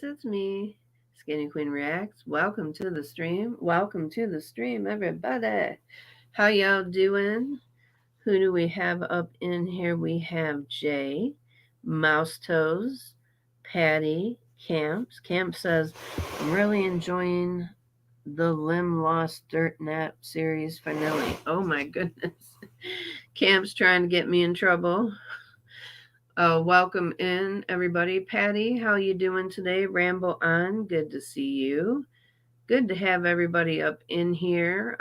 it's me, Skinny Queen Reacts. Welcome to the stream. Welcome to the stream, everybody. How y'all doing? Who do we have up in here? We have Jay, Mouse Toes, Patty, Camps. Camp says, I'm really enjoying the Limb Lost Dirt Nap series finale. Oh my goodness. Camp's trying to get me in trouble. Welcome in, everybody. Patty, how you doing today? Ramble on. Good to see you. Good to have everybody up in here.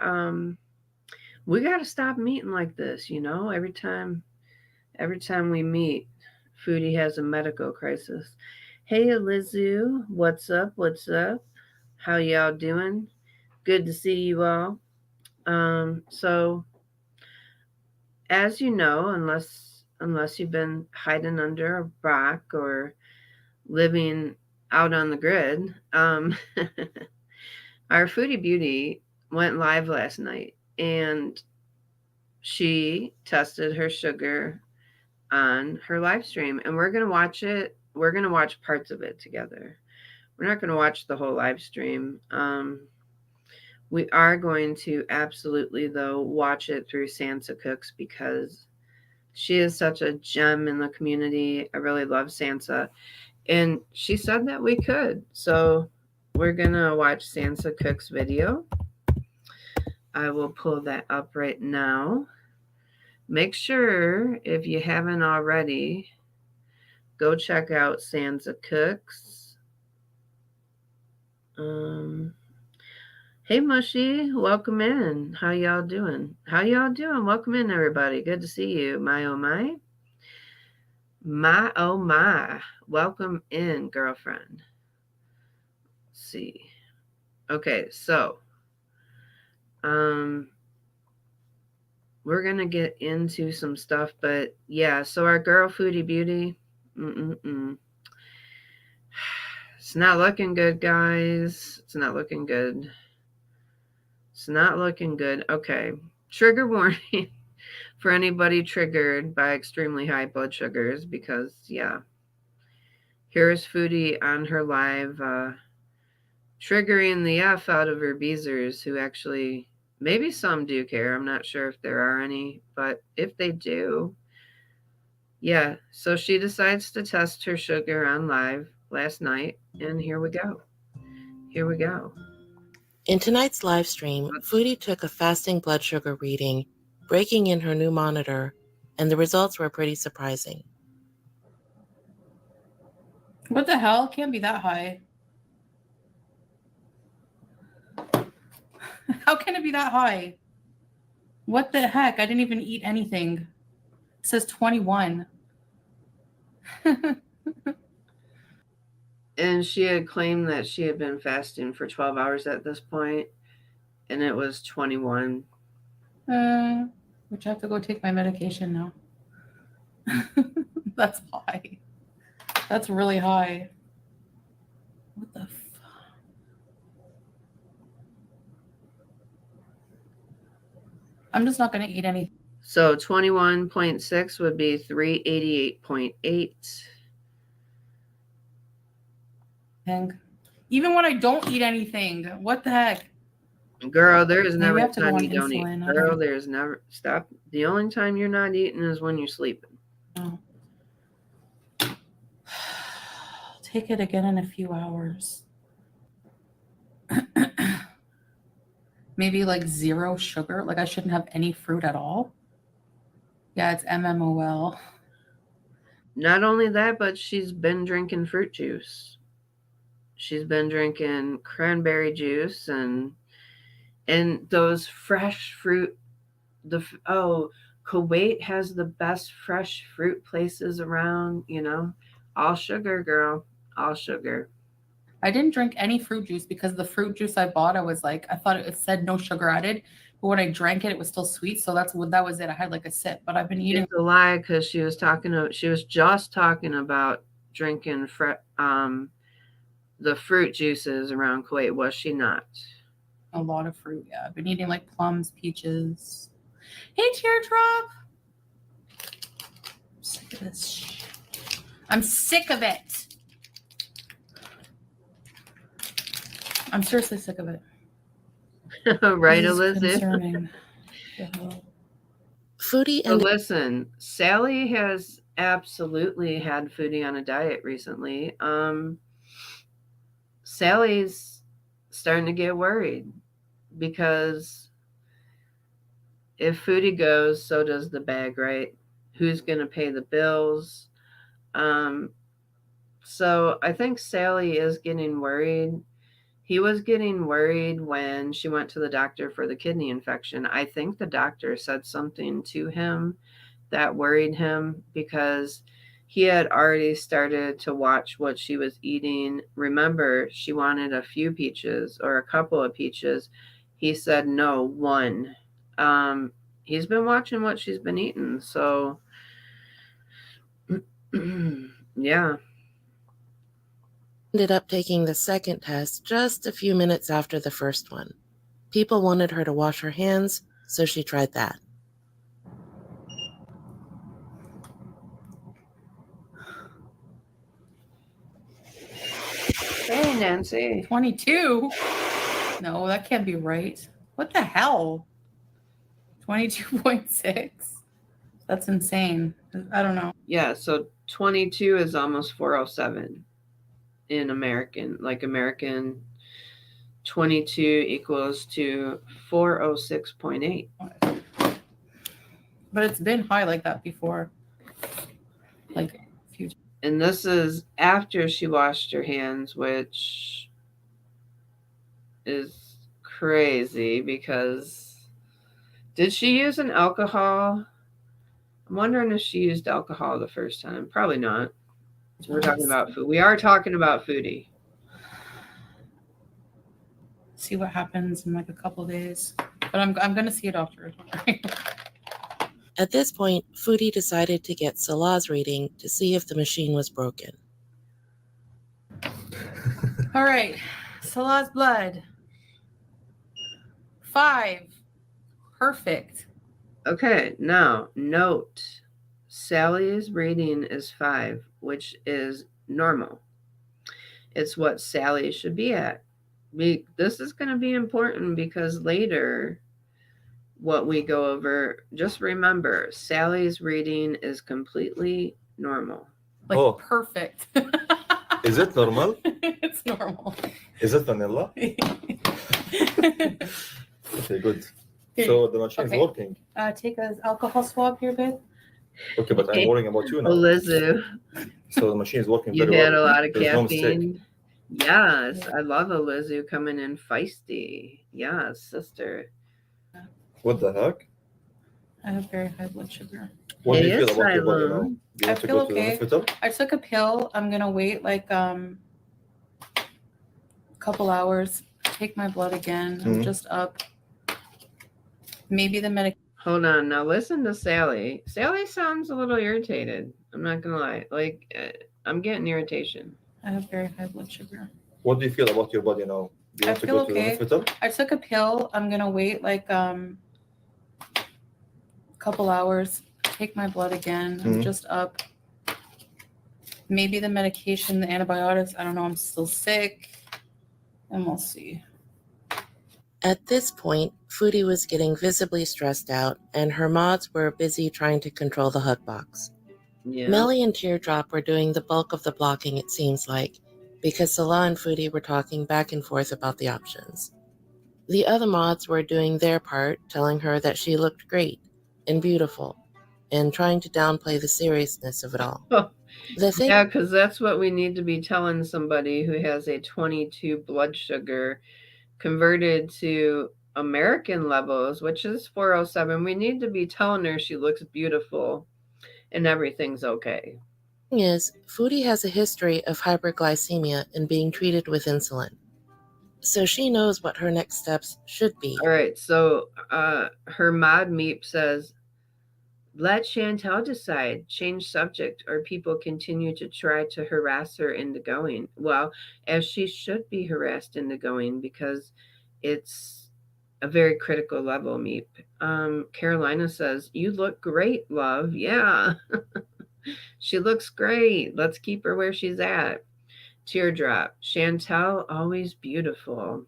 We got to stop meeting like this, you know. Every time we meet, Foodie has a medical crisis. Hey, Elizu, what's up? What's up? How y'all doing? Good to see you all. So as you know, unless you've been hiding under a rock or living out on the grid, our Foodie Beauty went live last night and she tested her sugar on her live stream, and we're going to watch it. We're going to watch parts of it together. We're not going to watch the whole live stream. We are going to absolutely, though, watch it through Sansa Cooks because she is such a gem in the community. I really love Sansa. And she said that we could. So we're going to watch Sansa Cook's video. I will pull that up right now. Make sure, if you haven't already, go check out Sansa Cooks. Hey, Mushy, welcome in. How y'all doing? Welcome in, everybody. Good to see you. My, oh, my. My, oh, my. Welcome in, girlfriend. Let's see. Okay, so we're going to get into some stuff, but yeah, so our girl Foodie Beauty, it's not looking good, guys. It's not looking good. Okay. Trigger warning for anybody triggered by extremely high blood sugars because, yeah, here's Foodie on her live triggering the F out of her beezers who actually, maybe some do care. I'm not sure if there are any, but if they do, yeah. So she decides to test her sugar on live last night, and here we go. In tonight's live stream, Foodie took a fasting blood sugar reading, breaking in her new monitor, and the results were pretty surprising. What the hell? Can't be that high. How can it be that high? What the heck? I didn't even eat anything. It says 21. And she had claimed that she had been fasting for 12 hours at this point, and it was 21. Which I have to go take my medication now. That's high. That's really high. What the fuck? I'm just not going to eat anything. So 21.6 would be 388.8. Even when I don't eat anything, what the heck? Girl, there is never a time you don't eat. Girl, there's never, stop. The only time you're not eating is when you're sleeping. Oh. Take it again in a few hours. Maybe like 0 sugar. Like I shouldn't have any fruit at all. Yeah, it's MMOL. Not only that, but she's been drinking fruit juice. She's been drinking cranberry juice and those fresh fruit. Kuwait has the best fresh fruit places around, you know. All sugar, girl. All sugar. I didn't drink any fruit juice because the fruit juice I bought, I thought it said no sugar added, but when I drank it, it was still sweet. So that was it. I had like a sip, but I've been eating. It's a lie because she was just talking about drinking the fruit juices around Kuwait, was she not? A lot of fruit, yeah. I've been eating like plums, peaches. Hey, Teardrop! I'm sick of this shit. I'm sick of it. I'm seriously sick of it. Right, This is Elizabeth? concerning. The hell? Foodie So and listen, Sally has absolutely had Foodie on a diet recently. Sally's starting to get worried because if Foodie goes, so does the bag, right? Who's going to pay the bills? Um, so I think Sally is getting worried. He was getting worried when she went to the doctor for the kidney infection. I think the doctor said something to him that worried him because he had already started to watch what she was eating. Remember, she wanted a few peaches or a couple of peaches. He said no, one. Um, he's been watching what she's been eating. So, yeah. ended up taking the second test just a few minutes after the first one. People wanted her to wash her hands, so she tried that. Hey, Nancy. 22? No, that can't be right. What the hell? 22.6? That's insane. I don't know. Yeah, so 22 is almost 407 in American. Like American 22 equals to 406.8. But it's been high like that before. Like a few times. And this is after she washed her hands, which is crazy because did she use an alcohol? I'm wondering if she used alcohol the first time. Probably not. We're talking about food. We are talking about Foodie. See what happens in like a couple days. But I'm gonna see a doctor. At this point, Foodie decided to get Salah's reading to see if the machine was broken. All right, Salah's blood. 5. Perfect. Okay, now note Sally's reading is 5, which is normal. It's what Sally should be at. This is going to be important because later, what we go over, just remember Sally's reading is completely normal. Like Oh. perfect. Is it normal? It's normal. Is it vanilla? Okay, good. So the machine is Okay. working. Take an alcohol swab here, babe. Okay, but I'm worrying about you now. Lizu, So the machine is working you very had well. a lot of There's no mistake. caffeine. Yes, I love Lizu coming in feisty. Yes, sister. What the heck? I have very high blood sugar. What do Hey, you feel it's about your body now? Salah. Do you I want to feel go to the okay. hospital? I took a pill. I'm gonna wait like a couple hours. Take my blood again. I'm just up. Maybe the medication. Hold on, now listen to Sally. Sally sounds a little irritated. I'm not gonna lie. Like, I'm getting irritation. I have very high blood sugar. What do you feel about your body now? Do you I want to feel go to the okay. hospital? I took a pill. I'm gonna wait like a couple hours. Take my blood again. I'm just up. Maybe the medication, the antibiotics. I don't know. I'm still sick. And we'll see. At this point, Foodie was getting visibly stressed out, and her mods were busy trying to control the hug box. Yeah. Melly and Teardrop were doing the bulk of the blocking, it seems like, because Salah and Foodie were talking back and forth about the options. The other mods were doing their part, telling her that she looked great and beautiful, and trying to downplay the seriousness of it all. The thing Yeah, because that's what we need to be telling somebody who has a 22 blood sugar converted to American levels, which is 407. We need to be telling her she looks beautiful and everything's okay. is, Foodie has a history of hyperglycemia and being treated with insulin. So she knows what her next steps should be. All right, so her mod meep says, let Chantel decide, change subject, or people continue to try to harass her into going. Well, as she should be harassed into going because it's a very critical level, Meep. Carolina says, you look great, love. Yeah. She looks great. Let's keep her where she's at. Teardrop. Chantel, always beautiful.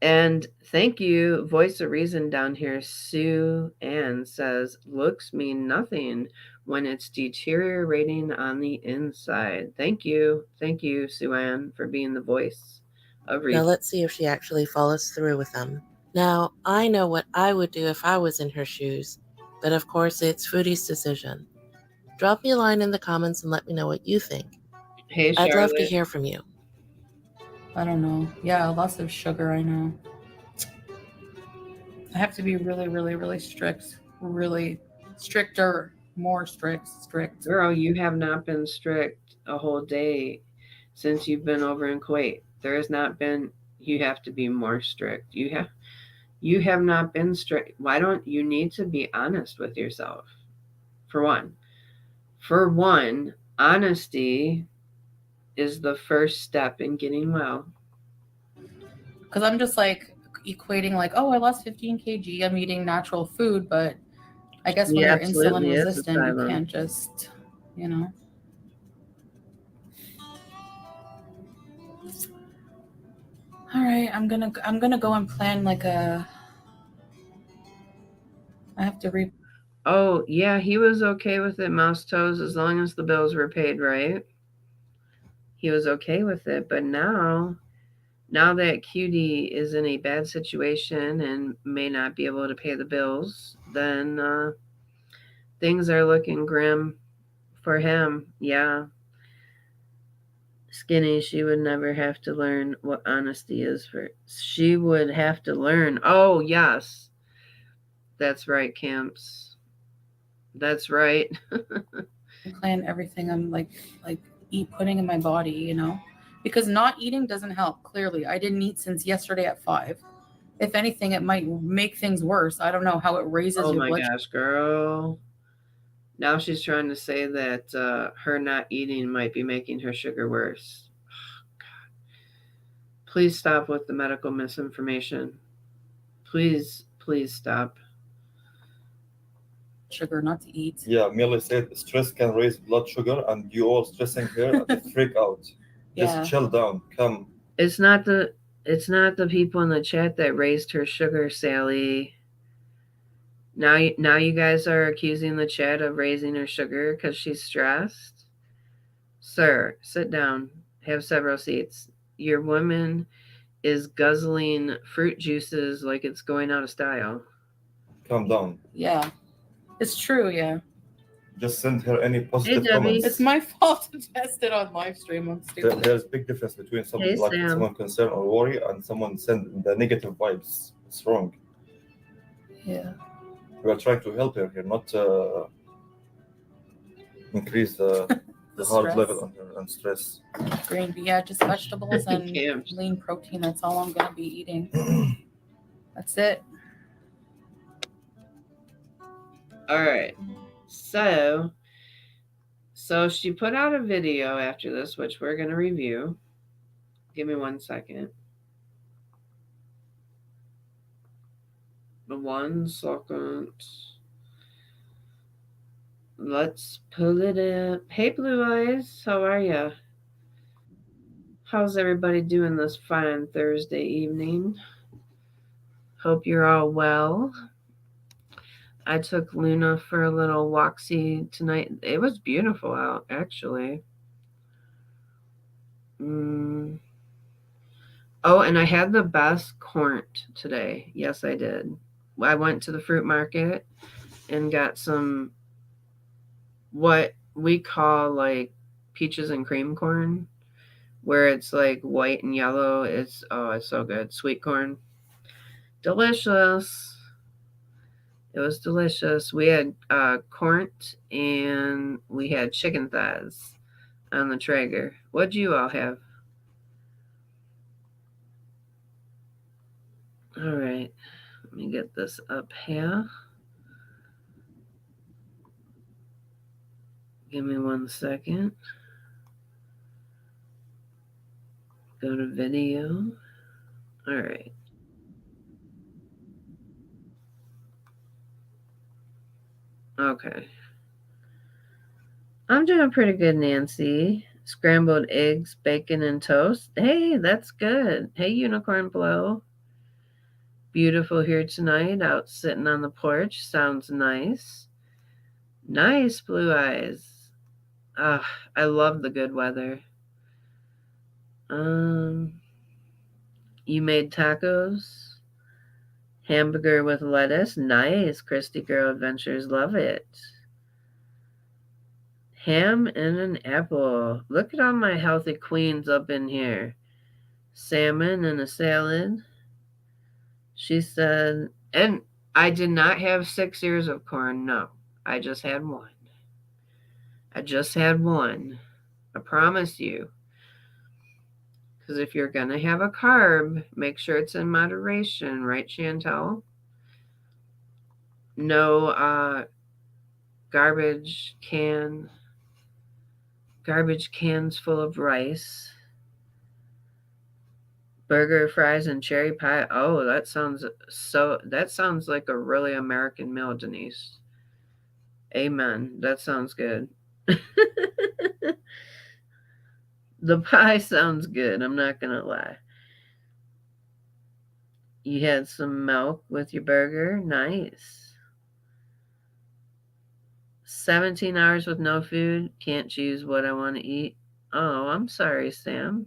And thank you, Voice of Reason down here. Sue Ann says, looks mean nothing when it's deteriorating on the inside. Thank you. Thank you, Sue Ann, for being the voice of Now reason. let's see if she actually follows through with them. Now, I know what I would do if I was in her shoes, but of course it's Foodie's decision. Drop me a line in the comments and let me know what you think. Hey, I'd love to Charlotte. hear from you. I don't know. Yeah, lots of sugar, I know. I have to be really, really, really strict. Really stricter, more strict. Girl, you have not been strict a whole day since you've been over in Kuwait. There has not been, you have to be more strict. You have not been strict. Why don't you need to be honest with yourself? For one. For one, honesty is the first step in getting well. Because I'm just like equating like, oh, I lost 15 kg. I'm eating natural food, but I guess when Yeah, you're insulin absolutely is, resistant, you Asylum. can't just, you know. All right, I'm gonna go and plan like a. I have to re. Oh, yeah, he was okay with it, Mouse Toes, as long as the bills were paid, right? He was okay with it, but now that Cutie is in a bad situation and may not be able to pay the bills, then things are looking grim for him. Yeah. Skinny, she would never have to learn what honesty is for. She would have to learn. Oh, yes. That's right, Camps. That's right. Plan everything I'm like putting in my body, you know, because not eating doesn't help. Clearly, I didn't eat since yesterday at 5. If anything, it might make things worse. I don't know how it raises Oh your my blood. gosh, girl. Now she's trying to say that her not eating might be making her sugar worse. Please stop with the medical misinformation. Please, please stop. Sugar, not to eat. Yeah, Millie said stress can raise blood sugar, and you all stressing her and freak out. Just Yeah. chill down. Come. It's not the people in the chat that raised her sugar, Sally. Now you guys are accusing the chat of raising her sugar because she's stressed. Sir, sit down. Have several seats. Your woman is guzzling fruit juices like it's going out of style. Calm down. Yeah, it's true. Yeah, Just send her any positive Debbie. comments. it's my fault to test it on live stream. I'm stupid. There's a big difference between Hey, Sam. someone concerned or worry and someone send the negative vibes. It's wrong. Yeah. We are trying to help her here, not increase the heart stress. level and stress. Green, yeah, just vegetables and Camps. lean protein. That's all I'm gonna be eating. That's it. All right. So she put out a video after this, which we're going to review. Give me 1 second. 1 second. Let's pull it up. Hey, Blue Eyes. How are ya? How's everybody doing this fine Thursday evening? Hope you're all well. I took Luna for a little walksy tonight. It was beautiful out, actually. Oh, and I had the best corn today. Yes, I did. I went to the fruit market and got some what we call like peaches and cream corn, where it's like white and yellow. It's so good. Sweet corn. Delicious. It was delicious. We had corn and we had chicken thighs on the Traeger. What'd you all have? All right. Let me get this up here. Give me 1 second. Go to video. All right. Okay. I'm doing pretty good, Nancy. Scrambled eggs, bacon, and toast. Hey, that's good. Hey, Unicorn Blow. Beautiful here tonight, out sitting on the porch. Sounds nice. Nice, Blue Eyes. Ah, I love the good weather. Um, you made tacos? Hamburger with lettuce? Nice. Christy Girl Adventures, love it. Ham and an apple. Look at all my healthy queens up in here. Salmon and a salad. She said, and I did not have 6 ears of corn. No, I just had one. I just had one. I promise you. Because if you're going to have a carb, make sure it's in moderation, right, Chantel? No garbage cans full of rice. Burger, fries, and cherry pie. Oh, that sounds like a really American meal, Denise. Amen. That sounds good. The pie sounds good, I'm not gonna lie. You had some milk with your burger? Nice. 17 hours with no food? Can't choose what I want to eat? Oh, I'm sorry, Sam.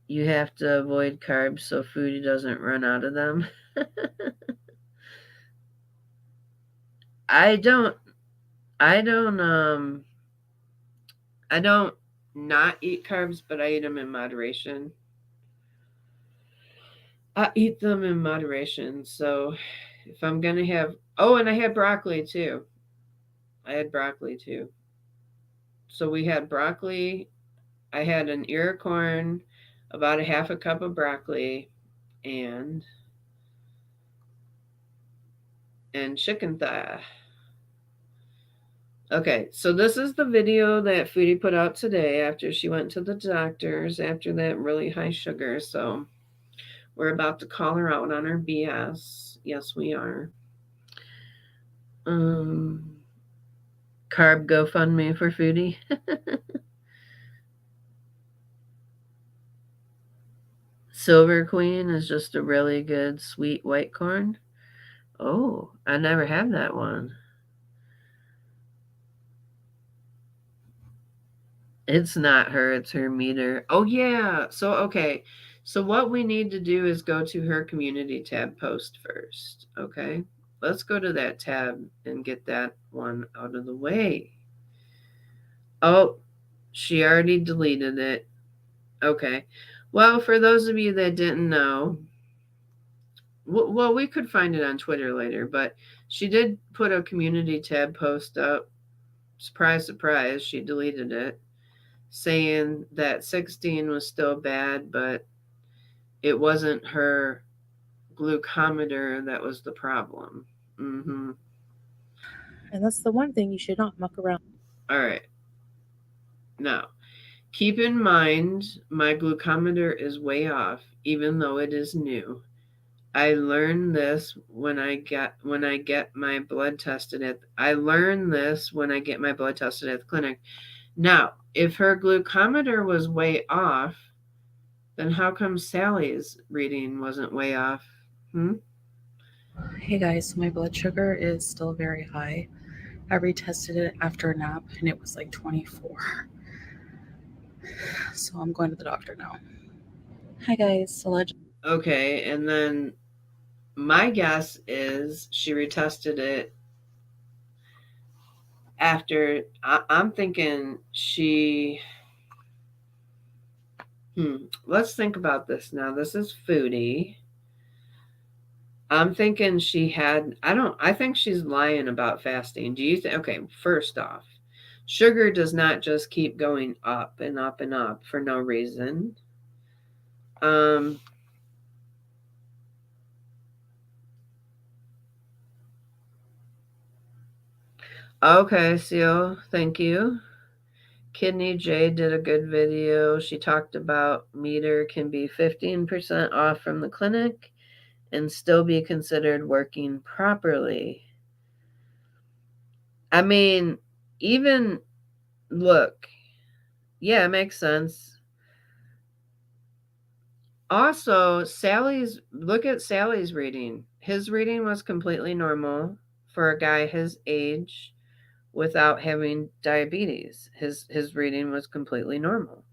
You have to avoid carbs so foodie doesn't run out of them. I don't I don't I don't not eat carbs, but I eat them in moderation. I eat them in moderation. So if I'm gonna have, oh, and I had broccoli too. I had broccoli too. So we had broccoli. I had an ear of corn, about a half a cup of broccoli, and chicken thigh. Okay, so this is the video that Foodie put out today after she went to the doctors after that really high sugar. So we're about to call her out on her BS. Yes, we are. Um, Carb GoFundMe for Foodie. Silver Queen is just a really good sweet white corn. Oh, I never had that one. It's not her, it's her meter. Oh, yeah. So, okay. So, what we need to do is go to her community tab post first. Okay. Let's go to that tab and get that one out of the way. Oh, she already deleted it. Okay. Well, for those of you that didn't know, well, we could find it on Twitter later, but she did put a community tab post up. Surprise, surprise, she deleted it, saying that 16 was still bad, but it wasn't her glucometer that was the problem. Mm-hmm. And that's the one thing you should not muck around. All right. Now, keep in mind my glucometer is way off, even though it is new. I learned this when I get my blood tested at the clinic. Now, if her glucometer was way off, then how come Sally's reading wasn't way off? Hey guys, so my blood sugar is still very high. I retested it after a nap and it was like 24. So I'm going to the doctor now. Hi guys, Salah. Okay, and then my guess is she retested it after. I'm thinking she. Let's think about this now. This is Foodie. I'm thinking she had. I think she's lying about fasting. Do you think? Okay, first off, sugar does not just keep going up and up and up for no reason. Okay, Seal, thank you. Kidney J did a good video. She talked about meter can be 15% off from the clinic and still be considered working properly. I mean, even Look, yeah, it makes sense. Also, look at Sally's reading. His reading was completely normal for a guy his age without having diabetes. His reading was completely normal.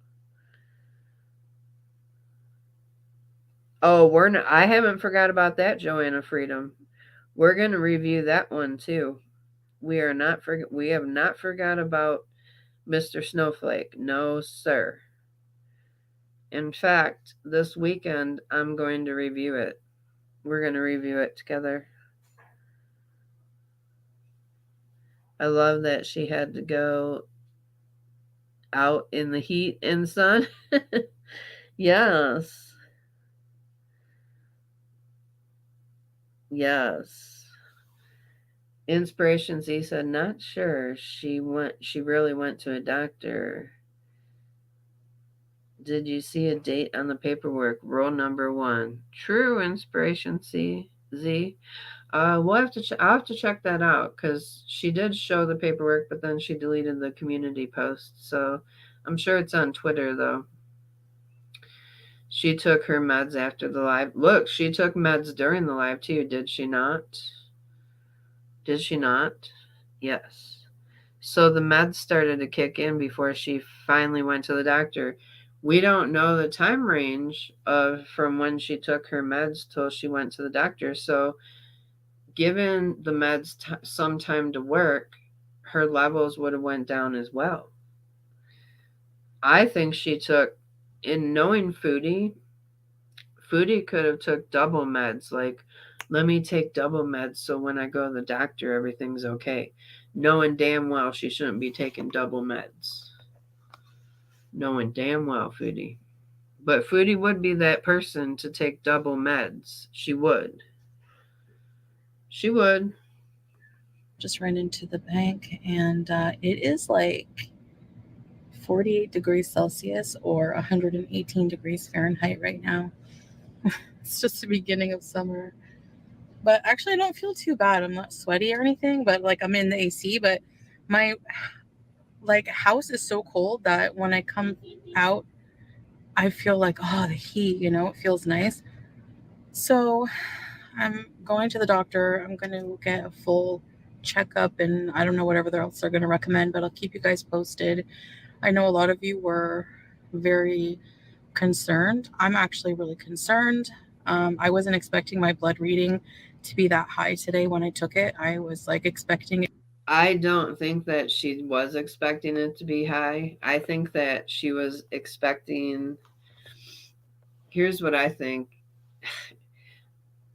Oh, I haven't forgot about that, Joanna Freedom. We're going to review that one too. We have not forgot about Mr. Snowflake. No, sir. In fact, this weekend I'm going to review it. We're going to review it together. I love that she had to go out in the heat and sun. Yes. Yes. Inspiration Z said, not sure. She really went to a doctor. Did you see a date on the paperwork? Rule number 1. True, Inspiration Z. I'll have to check that out because she did show the paperwork, but then she deleted the community post. So I'm sure it's on Twitter though. She took her meds after the live. Look, she took meds during the live too, did she not? Did she not? Yes. So the meds started to kick in before she finally went to the doctor. We don't know the time range of from when she took her meds till she went to the doctor. So given the meds some time to work, her levels would have went down as well. I think she took, in knowing Foodie could have took double meds. Like, let me take double meds so when I go to the doctor, everything's okay. Knowing damn well she shouldn't be taking double meds. Knowing damn well, Foodie. But Foodie would be that person to take double meds. She would. She would. Just ran into the bank, and it is like 48 degrees Celsius or 118 degrees Fahrenheit right now. It's just the beginning of summer. But actually, I don't feel too bad. I'm not sweaty or anything, but like I'm in the AC, but my like house is so cold that when I come out, I feel like, oh, the heat, it feels nice. So I'm going to the doctor. I'm going to get a full checkup, and I don't know whatever else they're going to recommend, but I'll keep you guys posted. I know a lot of you were very concerned. I'm actually really concerned. I wasn't expecting my blood reading to be that high today when I took it. I was like expecting it. I don't think that she was expecting it to be high. I think that she was expecting. Here's what I think.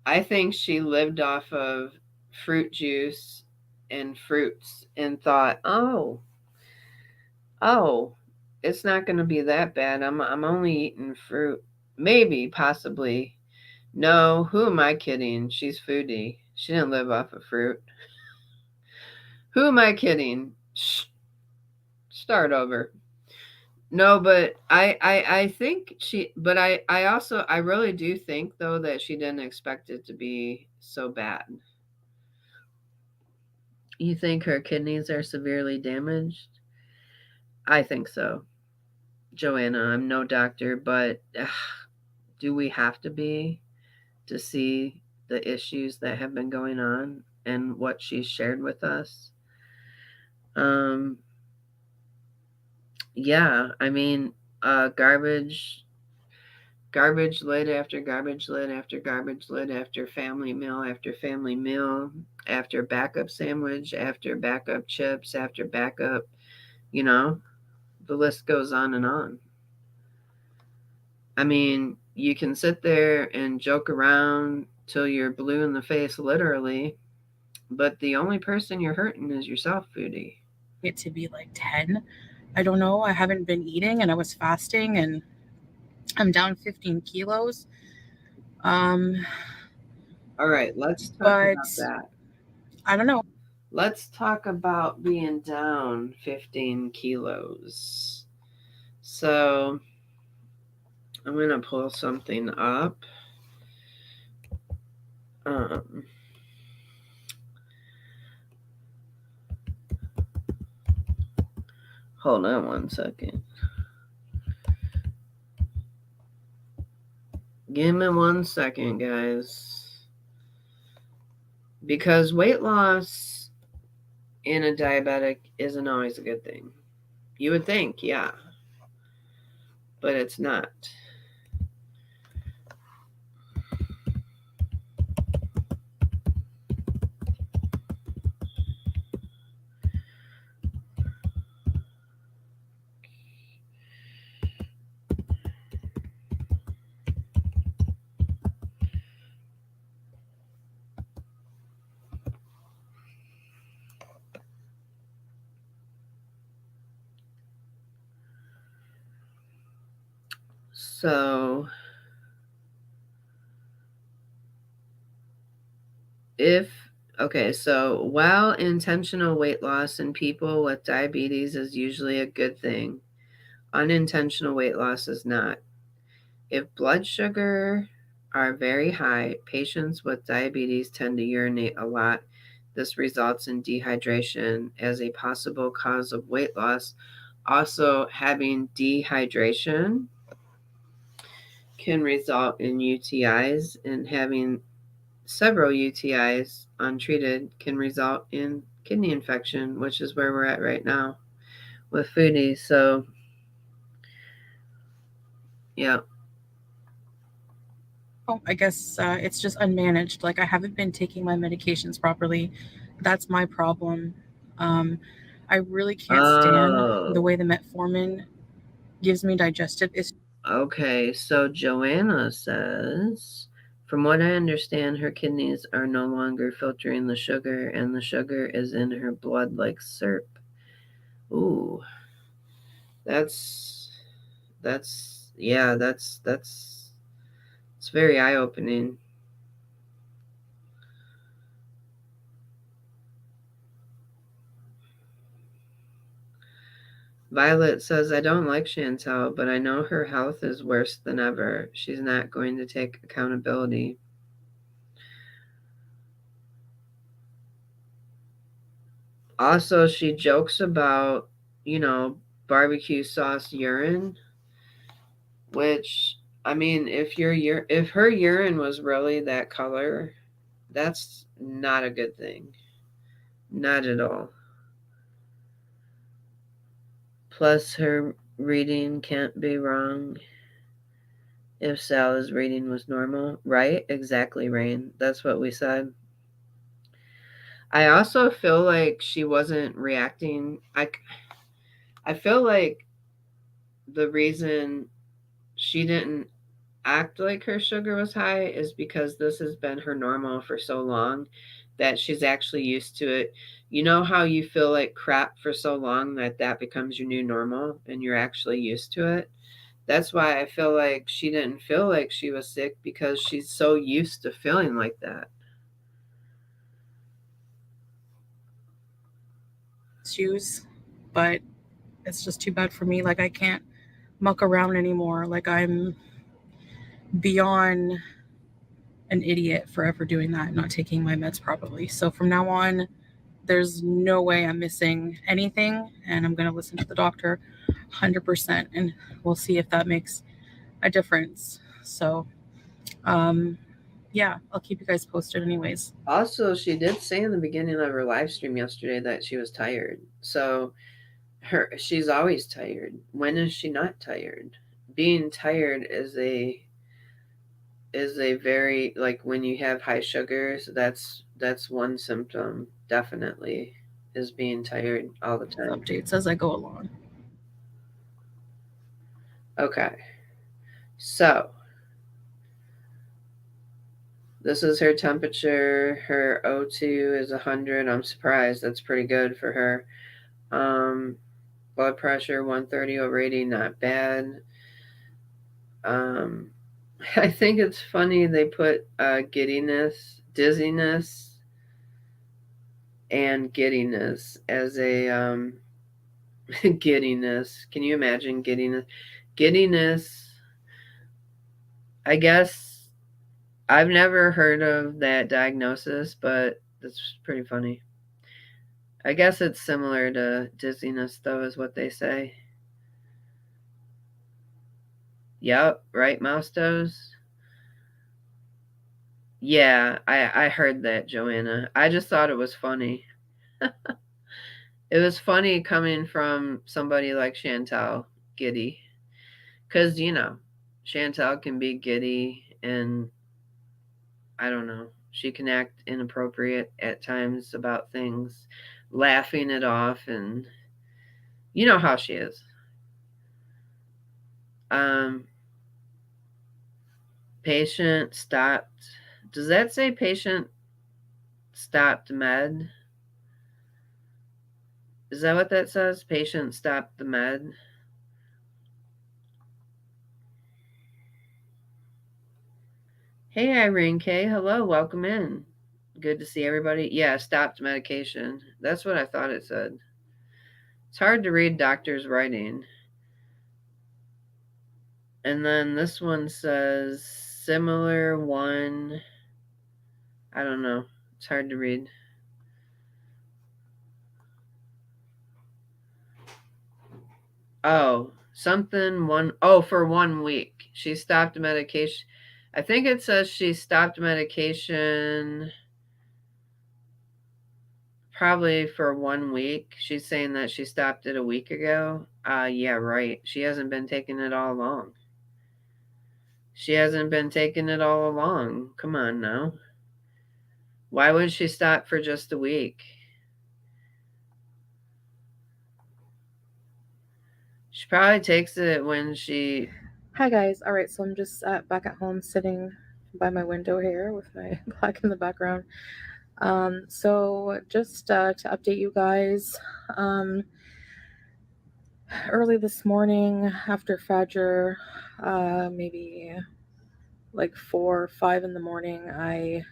I think she lived off of fruit juice and fruits and thought, oh, it's not going to be that bad. I'm only eating fruit. Maybe, possibly. No, who am I kidding? She's Foodie. She didn't live off of fruit. Who am I kidding? Shh, start over. No, but I think I really do think though that she didn't expect it to be so bad. You think her kidneys are severely damaged? I think so. Joanna, I'm no doctor, but do we have to be to see the issues that have been going on and what she's shared with us? Um, yeah, I mean, garbage lid after garbage lid after garbage lid after family meal after backup sandwich after backup chips after backup, you know, the list goes on and on. I mean, you can sit there and joke around till you're blue in the face, literally, but the only person you're hurting is yourself, Foodie. It to be like 10. I don't know. I haven't been eating and I was fasting and I'm down 15 kilos. Um, All right, let's talk but about that. I don't know. Let's talk about being down 15 kilos. So, I'm going to pull something up. Um, Hold on one second. Give me 1 second, guys. Because weight loss in a diabetic isn't always a good thing. You would think, yeah, but it's not. So, if, okay, so while intentional weight loss in people with diabetes is usually a good thing, unintentional weight loss is not. If blood sugar are very high, patients with diabetes tend to urinate a lot. This results in dehydration as a possible cause of weight loss. Also, having dehydration can result in UTIs, and having several UTIs untreated can result in kidney infection, which is where we're at right now with foodies. So, yeah. Oh, I guess it's just unmanaged. Like I haven't been taking my medications properly. That's my problem. Um, I really can't stand the Oh, way the metformin gives me digestive issues. okay. So Joanna says, from what I understand, her kidneys are no longer filtering the sugar, and the sugar is in her blood like syrup. Ooh, that's yeah, that's it's very eye opening. Violet says, I don't like Chantel, but I know her health is worse than ever. She's not going to take accountability. Also, she jokes about, you know, barbecue sauce urine, which, I mean, if her urine was really that color, that's not a good thing. Not at all. Plus, her reading can't be wrong if Sal's reading was normal. Right? Exactly, Rain. That's what we said. I also feel like she wasn't reacting. I feel like the reason she didn't act like her sugar was high is because this has been her normal for so long that she's actually used to it. You know how you feel like crap for so long that that becomes your new normal and you're actually used to it? That's why I feel like she didn't feel like she was sick because she's so used to feeling like that. Issues, but it's just too bad for me. Like I can't muck around anymore. Like I'm beyond an idiot for ever doing that, not taking my meds properly. So from now on, there's no way I'm missing anything, and I'm going to listen to the doctor 100%, and we'll see if that makes a difference. So, yeah, I'll keep you guys posted, anyways. Also, she did say in the beginning of her live stream yesterday that she was tired. So she's always tired. When is she not tired? Being tired is a very, like, when you have high sugars, that's one symptom, definitely, is being tired all the time. Updates as I go along. Okay. So, this is her temperature. Her O2 is 100. I'm surprised. That's pretty good for her. Blood pressure 130 over 80, not bad. Um, I think it's funny they put giddiness, dizziness, and giddiness as a giddiness. Can you imagine giddiness? Giddiness, I guess I've never heard of that diagnosis, but that's pretty funny. I guess it's similar to dizziness, though, is what they say. Yep, right, mouse toes? Yeah, I heard that, Joanna. I just thought it was funny. It was funny coming from somebody like Chantal, giddy. Because, Chantal can be giddy and I don't know. She can act inappropriate at times about things, laughing it off, and you know how she is. Um, patient stopped. Does that say patient stopped med? Is that what that says? Patient stopped the med? Hey, Irene K. Hello, welcome in. Good to see everybody. Yeah, stopped medication. That's what I thought it said. It's hard to read doctors' writing. And then this one says similar one. I don't know. It's hard to read. Oh, something one oh for 1 week. She stopped medication. I think it says she stopped medication probably for 1 week. She's saying that she stopped it a week ago. Yeah, right. She hasn't been taking it all along. She hasn't been taking it all along. Come on now. Why would she stop for just a week? She probably takes it when she. Hi guys. All right, so I'm just back at home sitting by my window here with my black in the background. So just to update you guys, early this morning after Fajr, maybe like 4 or 5 in the morning, I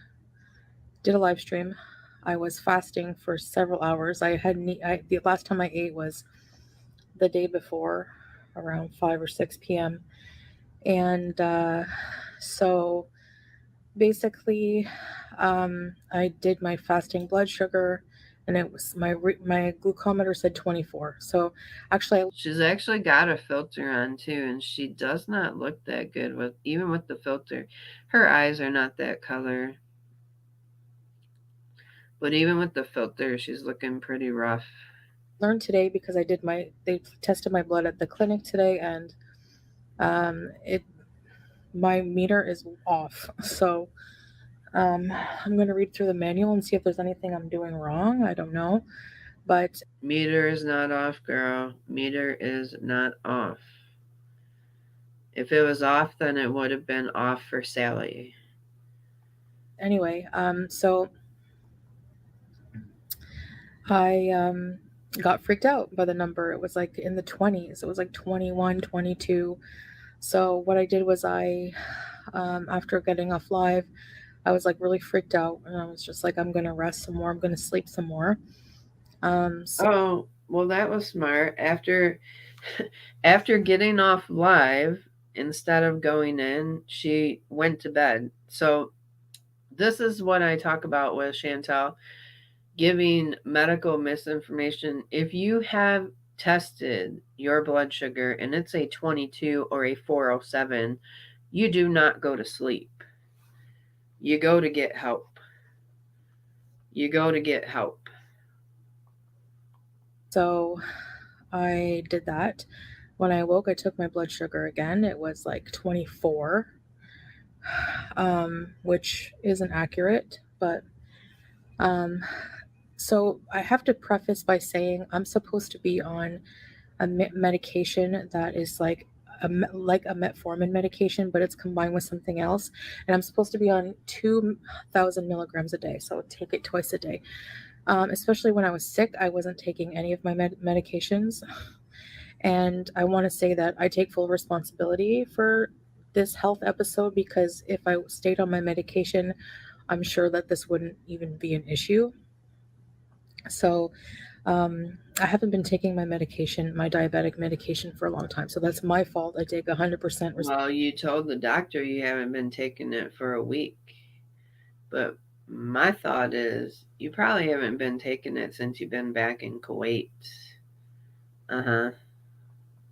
did a live stream. I was fasting for several hours. The last time I ate was the day before, around 5 or 6 p.m. And so basically, I did my fasting blood sugar, and it was my glucometer said 24. So actually, She's actually got a filter on too, and she does not look that good with even with the filter. Her eyes are not that color, but even with the filter, she's looking pretty rough. learned today because they tested my blood at the clinic today, and it my meter is off. So I'm going to read through the manual and see if there's anything I'm doing wrong. I don't know. But Meter is not off, girl. Meter is not off. If it was off, then it would have been off for Sally. anyway, so I got freaked out by the number. It was like in the 20s. It was like 21, 22. So what I did was after getting off live, I was like really freaked out, and I was just like, I'm gonna rest some more. I'm gonna sleep some more. Oh, well, that was smart. After getting off live, instead of going in, she went to bed. So this is what I talk about with Chantal, giving medical misinformation. If you have tested your blood sugar and it's a 22 or a 407, you do not go to sleep. You go to get help. You go to get help. So I did that. When I woke, I took my blood sugar again. It was like 24, which isn't accurate, but so I have to preface by saying I'm supposed to be on a medication that is like a metformin medication, but it's combined with something else, and I'm supposed to be on 2,000 milligrams a day, so take it twice a day. Especially when I was sick, I wasn't taking any of my medications, and I want to say that I take full responsibility for this health episode, because if I stayed on my medication, I'm sure that this wouldn't even be an issue. So I haven't been taking my medication, my diabetic medication, for a long time. So that's my fault. I take 100%. Well, you told the doctor you haven't been taking it for a week. But My thought is you probably haven't been taking it since you've been back in Kuwait. Uh-huh.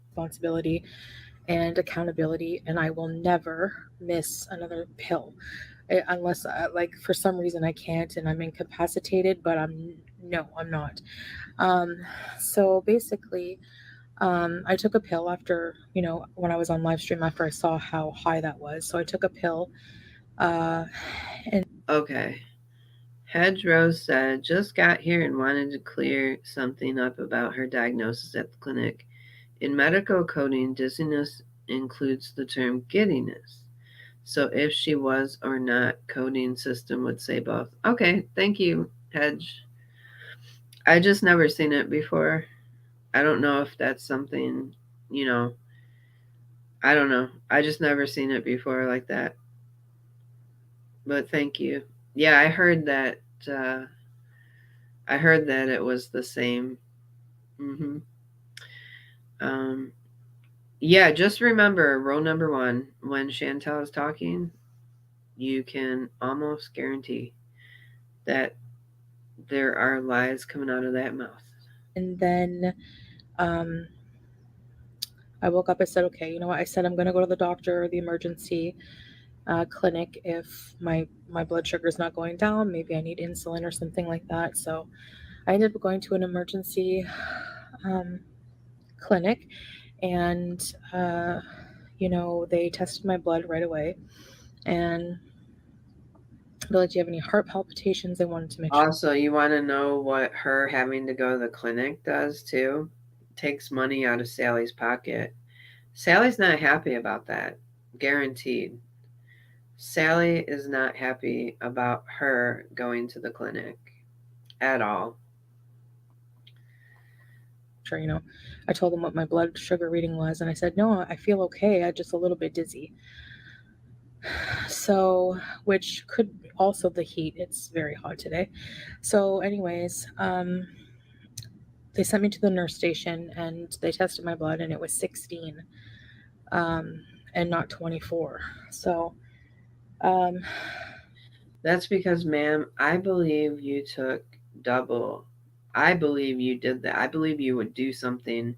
responsibility and accountability, and I will never miss another pill. Unless like for some reason I can't and I'm incapacitated, but I'm not. Um, so basically, I took a pill after, when I was on live stream after I saw how high that was. So I took a pill, uh, and Okay. Hedgerow said, just got here and wanted to clear something up about her diagnosis at the clinic. In medical coding, dizziness includes the term giddiness. So if she was or not, coding system would say both. Okay, thank you, Hedge. I just never seen it before. I don't know if that's something, you know, I don't know. I just never seen it before like that. But thank you. Yeah, uh I heard that it was the same. Mhm. Um yeah, just remember rule number 1, when Chantel is talking, you can almost guarantee that there are lies coming out of that mouth. then um, I woke up. I said, okay, you know what? I said I'm going to go to the doctor or the emergency clinic if my blood sugar is not going down. Maybe I need insulin or something like that. So I ended up going to an emergency um, clinic, and they tested my blood right away, and they're like, "Do you have any heart palpitations?" They wanted to make sure. Also, you want to know what her having to go to the clinic does too? Takes money out of Sally's pocket. Sally's not happy about that. Guaranteed. Sally is not happy about her going to the clinic at all. Sure, I told them what my blood sugar reading was, and I said, "No, I feel okay. I'm just a little bit dizzy." So, which could also the heat. It's very hot today. So, anyways, they sent me to the nurse station and they tested my blood, and it was 16, um, and not 24. So, um, That's because, ma'am, I believe you took double. I believe you did that. I believe you would do something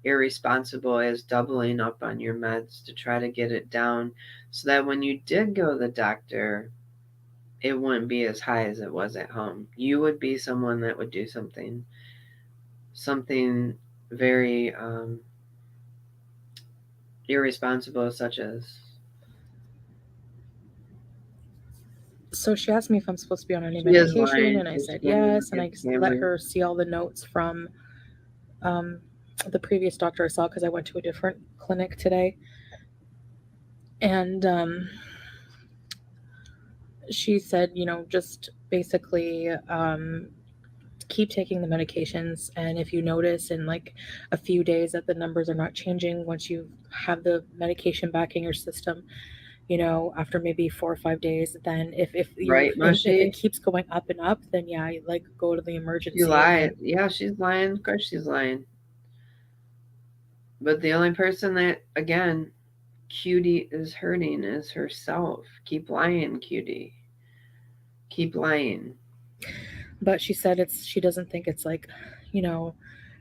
irresponsible as doubling up on your meds to try to get it down so that when you did go to the doctor, it wouldn't be as high as it was at home. You would be someone that would do something very irresponsible, such as so she asked me if I'm supposed to be on any she is medication, lying. and I She's said going to yes, look and at I the let camera. her see all the notes from um, the previous doctor I saw because I went to a different clinic today, and she said, just basically keep taking the medications, and if you notice in like a few days that the numbers are not changing once you have the medication back in your system, after maybe 4 or 5 days, then Right, if Mushy? it keeps going up and up, then yeah, like go to the She emergency lied. again. Yeah, she's lying. Of course she's lying. But the only person that, again, Cutie is hurting is herself. Keep lying, Cutie. Keep lying. But she said she doesn't think it's like, you know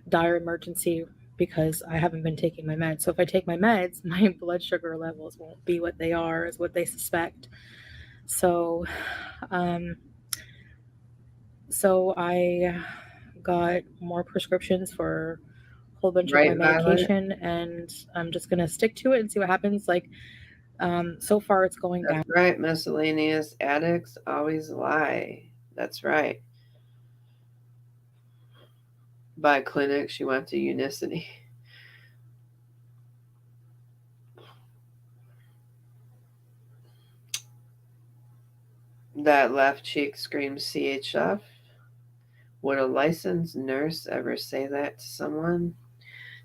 dire emergency, because I haven't been taking my meds. So if I take my meds, my blood sugar levels won't be what they are, is what they suspect. So, um, I got more prescriptions for a whole bunch of Right, my Violet? medication, and I'm just gonna stick to it and see what happens. Like, so far it's going That's down. right. Miscellaneous addicts always lie. That's right. By clinic, she went to Unicity. That left cheek screams CHF. Would a licensed nurse ever say that to someone?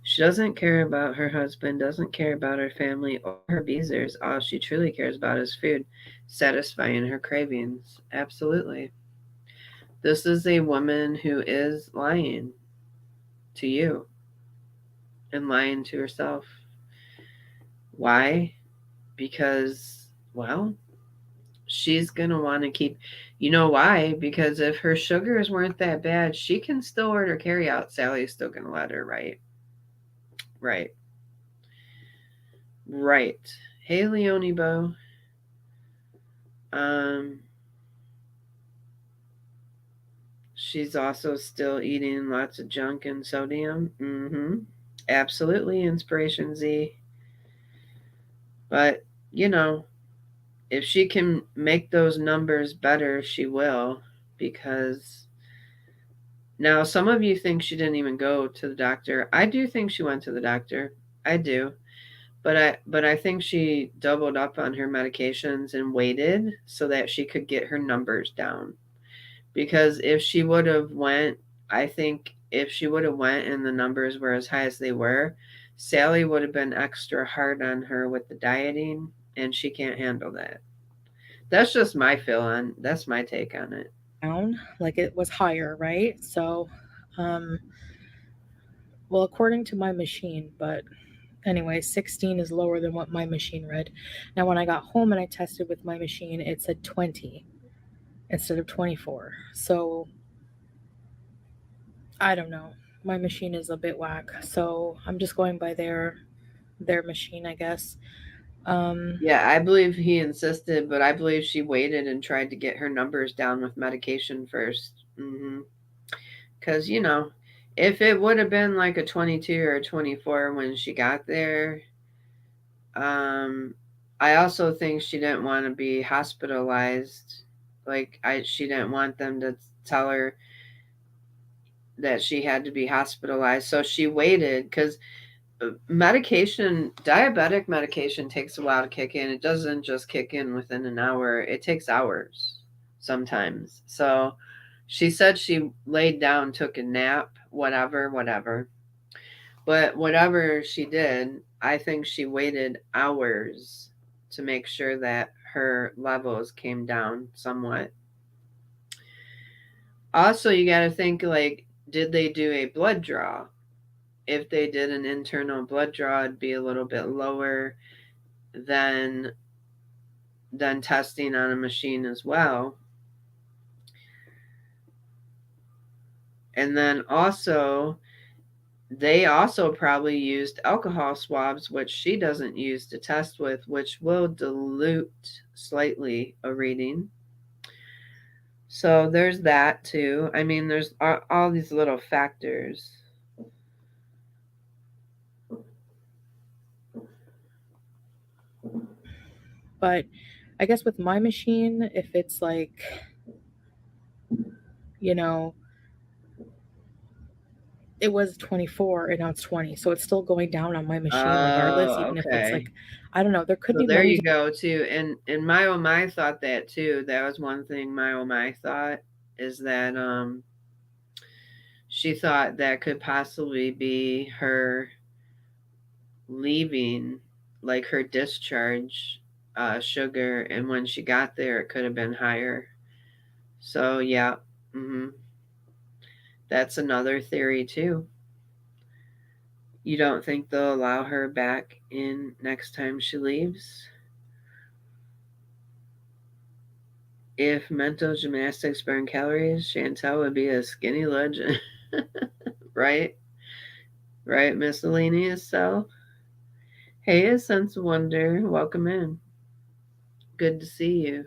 She doesn't care about her husband, doesn't care about her family or her beezers. All she truly cares about is food, satisfying her cravings. Absolutely. This is a woman who is lying to you and lying to herself. Why? Because, well, she's going to want to keep, you know why? Because if her sugars weren't that bad, she can still order carry out. Sally's still going to let her, right? Right. Right. Hey, Leonie Bo. Um, she's also still eating lots of junk and sodium. Mm-hmm. Absolutely, Inspiration Z. But, you know, if she can make those numbers better, she will. Because now some of you think she didn't even go to the doctor. I do think she went to the doctor. I do. But I think she doubled up on her medications and waited so that she could get her numbers down. Because if she would have went, I think if she would have went and the numbers were as high as they were, Sally would have been extra hard on her with the dieting, and she can't handle that. That's just my feel on. That's my take on it. down, like it was higher, right? So, um, well, according to my machine, but anyway, 16 is lower than what my machine read. Now, when I got home and I tested with my machine, it said 20 instead of 24. So, I don't know. My machine is a bit whack. So, I'm just going by their machine, I guess. Um, Yeah, I believe he insisted, but I believe she waited and tried to get her numbers down with medication first. Because, if it would have been like a 22 or a 24 when she got there, um, I also think she didn't want to be hospitalized. She didn't want them to tell her that she had to be hospitalized. So she waited because diabetic medication takes a while to kick in. It doesn't just kick in within an hour, it takes hours sometimes. So she said she laid down, took a nap, whatever, whatever. But whatever she did, I think she waited hours to make sure that her levels came down somewhat. Also, you got to think like, did they do a blood draw? If they did an internal blood draw, it'd be a little bit lower than than testing on a machine as well. And then also, they also probably used alcohol swabs, which she doesn't use to test with, which will dilute slightly a reading. So there's that too. I mean, there's all these little factors. but I guess with my machine, if it's like, you know, it was 24 and now it's 20. So it's still going down on my machine regardless, Oh, even if it's okay. like, I don't know, there could So be there many you go too. And my oh my thought that too. That was one thing my oh my thought is that she thought that could possibly be her leaving, like her discharge sugar, and when she got there it could have been higher. So yeah, hmm that's another theory too. You don't think they'll allow her back in next time she leaves? If mental gymnastics burn calories, Chantel would be a skinny legend. Right? Right, miscellaneous self? Hey, a sense of wonder. Welcome in. Good to see you.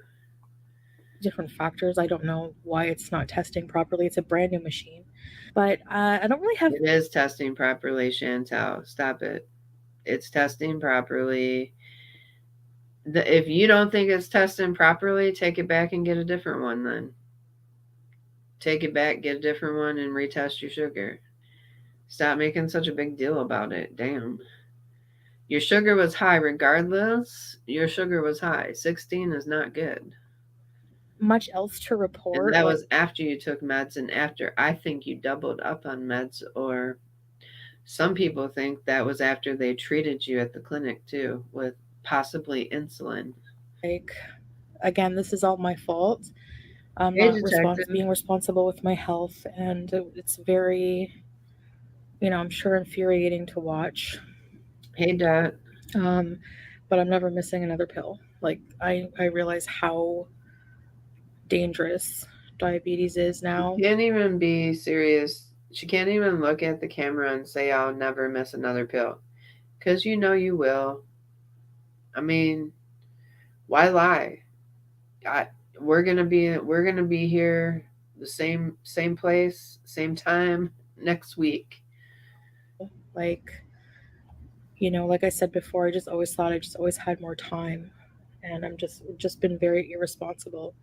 different factors. I don't know why it's not testing properly. It's a brand new machine. But I don't really have It is testing properly, Chantel. Stop it. It's testing properly. If you don't think it's testing properly, take it back and get a different one then. Take it back, get a different one, and retest your sugar. Stop making such a big deal about it. Damn. Your sugar was high regardless. Your sugar was high. 16 is not good. much else to And report. that Like, was after you took meds and after I think you doubled up on meds, or some people think that was after they treated you at the clinic too with possibly insulin. like again, this is all my fault. I'm Hey, not detective. being responsible with my health, and it's very, I'm sure infuriating to watch. Hey, Dot. Um, but I'm never missing another pill. Like I realize how dangerous diabetes is now. She can't even be serious. She can't even look at the camera and say, I'll never miss another pill. Because you know you will. I mean, why lie? I, we're gonna be here the same place, same time next week. Like, like I said before, I just always thought I just always had more time, and I'm just been very irresponsible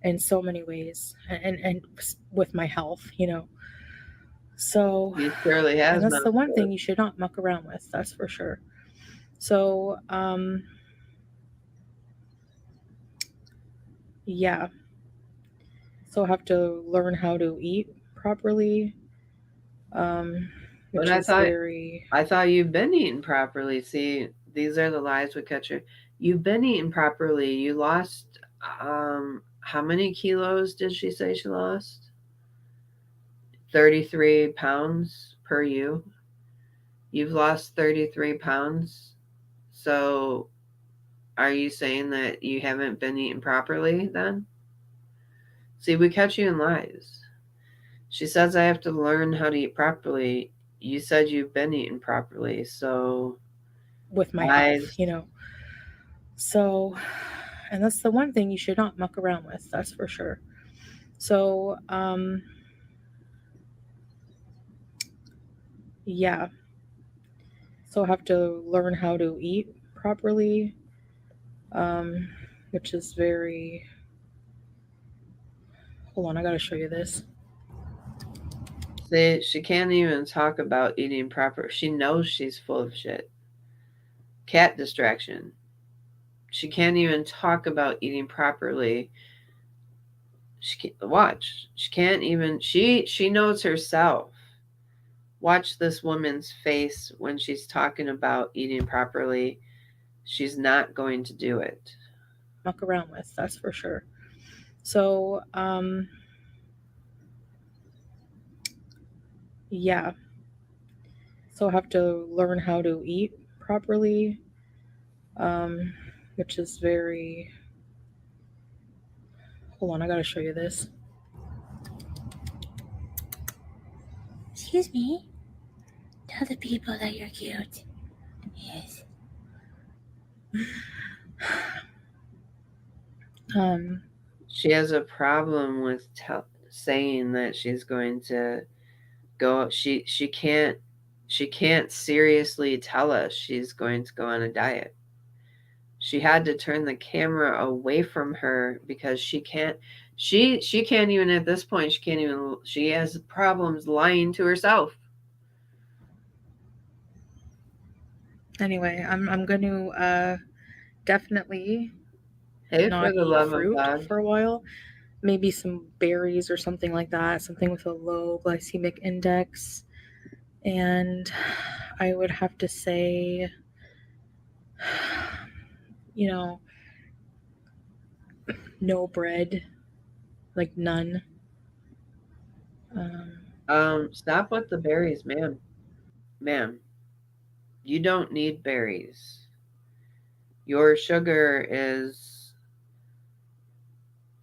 in so many ways, and with my health. So, He surely and has that's the messed one up. thing you should not muck around with. That's for sure. So, yeah. So I have to learn how to eat properly, um, But which is very I thought you've been eating properly. See, these are the lies we catch you. You've been eating properly. You lost how many kilos did she say she lost? 33 pounds per you. You've lost 33 pounds. So are you saying that you haven't been eating properly then? See, we catch you in lies. She says I have to learn how to eat properly. You said you've been eating properly, so with my lies. health. So, and that's the one thing you should not muck around with. That's for sure. So, yeah. So I have to learn how to eat properly, um, which is very. Hold on, I gotta show you this. See, she can't even talk about eating proper. She knows she's full of shit. Cat distraction. She can't even talk about eating properly. She can't, watch. She can't even. She knows herself. Watch this woman's face when she's talking about eating properly. She's not going to do it. Muck around with. That's for sure. So, yeah. So I have to learn how to eat properly, um, which is very. Hold on, I gotta show you this. Excuse me. Tell the people that you're cute. Yes. um, She has a problem with saying that she's going to go. She can't seriously tell us she's going to go on a diet. She had to turn the camera away from her because she can't even at this point she has problems lying to herself. anyway, I'm going to definitely Hey, for not the eat love of fruit God. for a while. Maybe some berries or something like that, something with a low glycemic index. And I would have to say, you know, no bread, like none. Stop with the berries, ma'am. Ma'am, you don't need berries. Your sugar is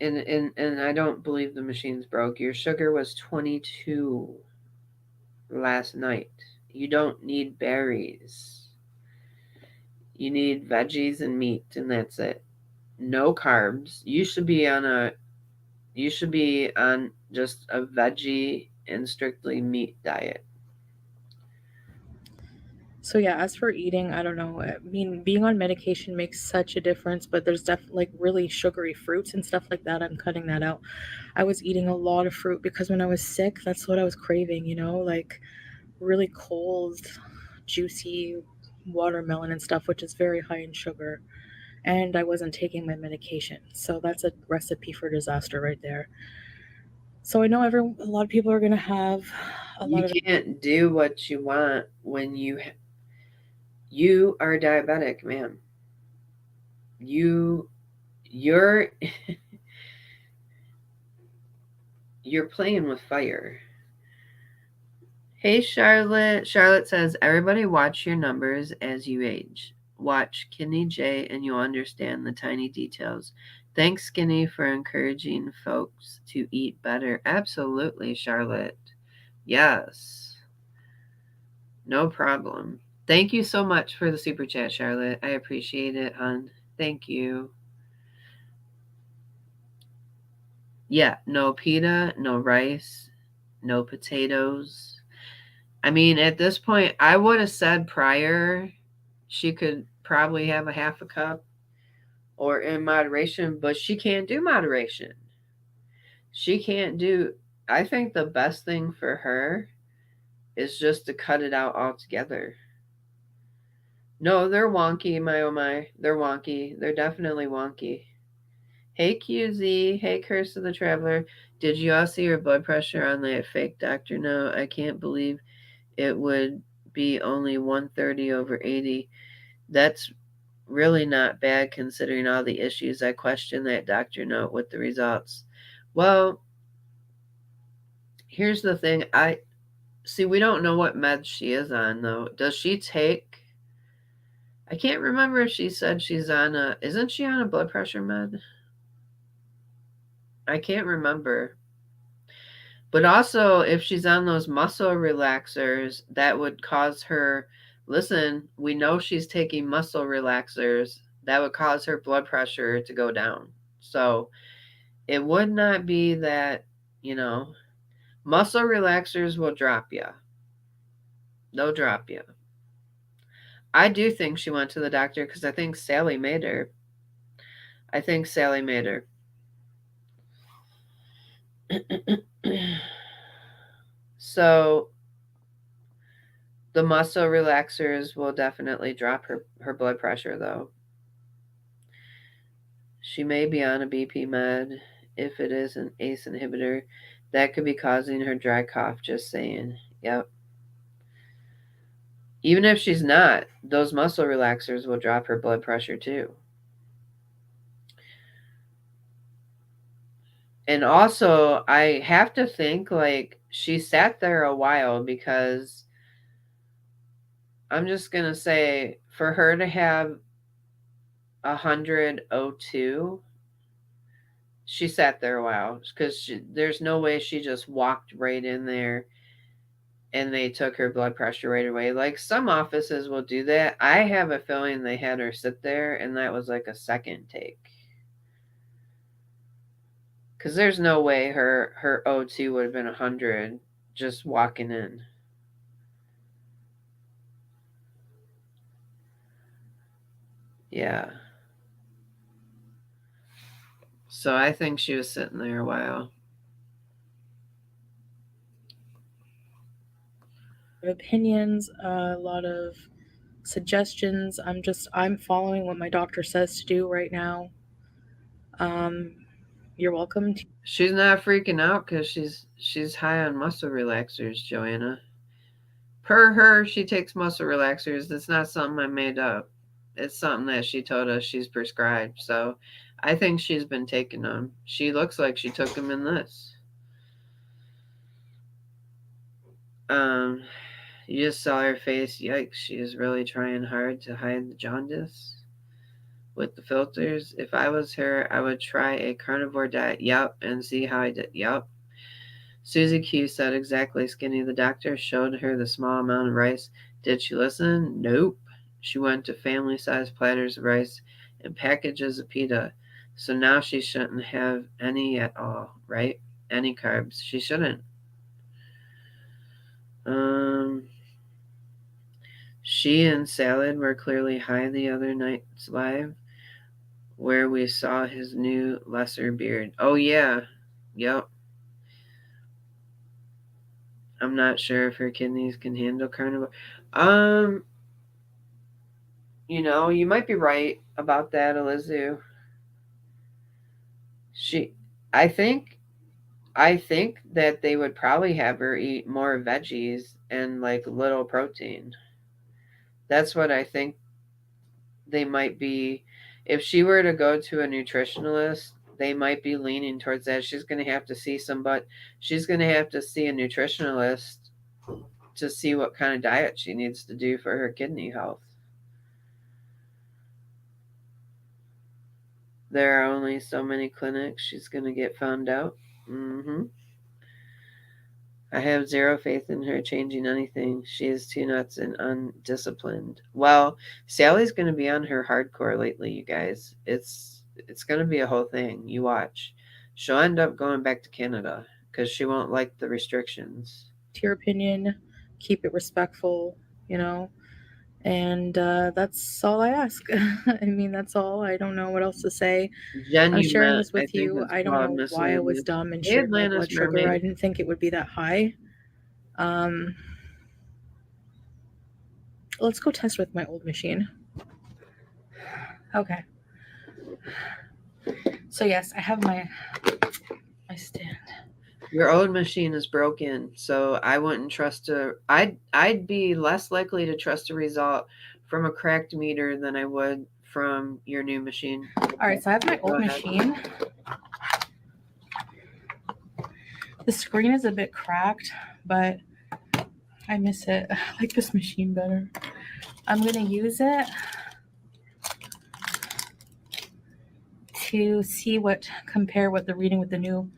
and I don't believe the machine's broke. Your sugar was 22 last night. You don't need berries. You need veggies and meat and that's it. No carbs. You should be on just a veggie and strictly meat diet. So yeah, as for eating, I don't know. I mean, being on medication makes such a difference, but there's definitely like really sugary fruits and stuff like that. I'm cutting that out. I was eating a lot of fruit because when I was sick, that's what I was craving, like really cold, juicy watermelon and stuff, which is very high in sugar. And I wasn't taking my medication. So that's a recipe for disaster right there. So I know a lot of people are going to have a You lot of can't do what you want when you are diabetic, ma'am. You you're you're playing with fire. Hey Charlotte. Charlotte says everybody watch your numbers as you age. watch Skinny J and you'll understand the tiny details. Thanks, Skinny, for encouraging folks to eat better. Absolutely, Charlotte. Yes, no problem. Thank you so much for the super chat, Charlotte. I appreciate it, hon. Thank you. Yeah, no pita, no rice, no potatoes. I mean, at this point, I would have said prior she could probably have a half a cup or in moderation, but she can't do moderation. She can't do, I think the best thing for her is just to cut it out altogether. No, they're wonky, my oh my. They're wonky. They're definitely wonky. Hey QZ, hey Curse of the Traveler. Did you all see your blood pressure on that fake doctor note? I can't believe it would be only 130 over 80. That's really not bad considering all the issues. I question that doctor note with the results. Well, here's the thing. I see we don't know what meds she is on though. Does she take, I can't remember if she said she's on a, isn't she on a blood pressure med? I can't remember. But also, if she's on those muscle relaxers, that would cause her. Listen, we know she's taking muscle relaxers. That would cause her blood pressure to go down. So it would not be that, you know, muscle relaxers will drop you. They'll drop you. I do think she went to the doctor because I think Sally made her. I think Sally made her. So the muscle relaxers will definitely drop her blood pressure, though. She may be on a BP med. If it is an ACE inhibitor, that could be causing her dry cough, just saying. Yep. Even if she's not, those muscle relaxers will drop her blood pressure too. And also, I have to think like she sat there a while because I'm just going to say for her to have 100 O2, she sat there a while because there's no way she just walked right in there and they took her blood pressure right away. Like some offices will do that. I have a feeling they had her sit there and that was like a second take. Because there's no way her O2 would have been 100 just walking in. Yeah. So I think she was sitting there a while. Opinions, a lot of suggestions. I'm following what my doctor says to do right now. You're welcome. She's not freaking out because she's high on muscle relaxers, Joanna. Per her, she takes muscle relaxers. That's not something I made up. It's something that she told us she's prescribed. So I think she's been taking them. She looks like she took them in this. You just saw her face. Yikes, she is really trying hard to hide the jaundice with the filters. If I was her, I would try a carnivore diet. Yup, and see how I did. Yup. Susie Q said exactly, Skinny. The doctor showed her the small amount of rice. Did she listen? Nope. She went to family sized platters of rice and packages of pita. So now she shouldn't have any at all, right? Any carbs. She shouldn't. She and Salad were clearly high the other night's live where we saw his new lesser beard. Oh yeah. Yep. I'm not sure if her kidneys can handle carnivore. You know, you might be right about that, Elizu. She I think I think that they would probably have her eat more veggies and like little protein. That's what I think they might be. If she were to go to a nutritionalist, they might be leaning towards that. She's going to have to see she's going to have to see a nutritionalist to see what kind of diet she needs to do for her kidney health. There are only so many clinics. She's going to get found out. I have zero faith in her changing anything. She is too nuts and undisciplined. Well, Sally's going to be on her hardcore lately, you guys. It's going to be a whole thing. You watch. She'll end up going back to Canada because she won't like the restrictions. To your opinion, keep it respectful, and that's all I ask. I mean, that's all. I don't know what else to say. I'm sharing this with you. I don't know why I was dumb and shared my blood sugar. I didn't think it would be that high. Let's go test with my old machine. Okay. So yes, I have my stand. Your old machine is broken, so I wouldn't trust I'd be less likely to trust a result from a cracked meter than I would from your new machine. All right, so I have my old machine. The screen is a bit cracked, but I miss it. I like this machine better. I'm gonna use it to see compare what the reading with the new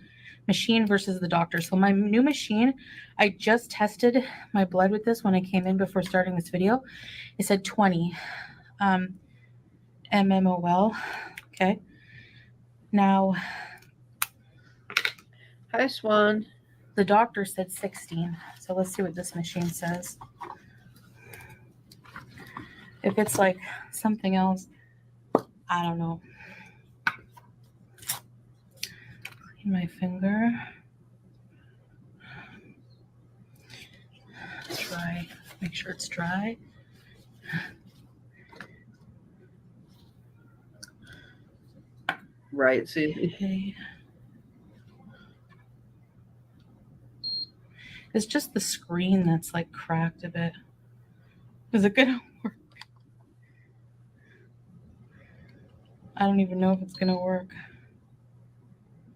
machine versus the doctor. So my new machine, I just tested my blood with this when I came in before starting this video. It said 20 mmol. Okay. Now, hi Swan. The doctor said 16. So let's see what this machine says. If it's like something else, I don't know. Clean my finger. Dry. Make sure it's dry. Right, Susie. Okay. It's just the screen that's like cracked a bit. Is it gonna work? I don't even know if it's gonna work.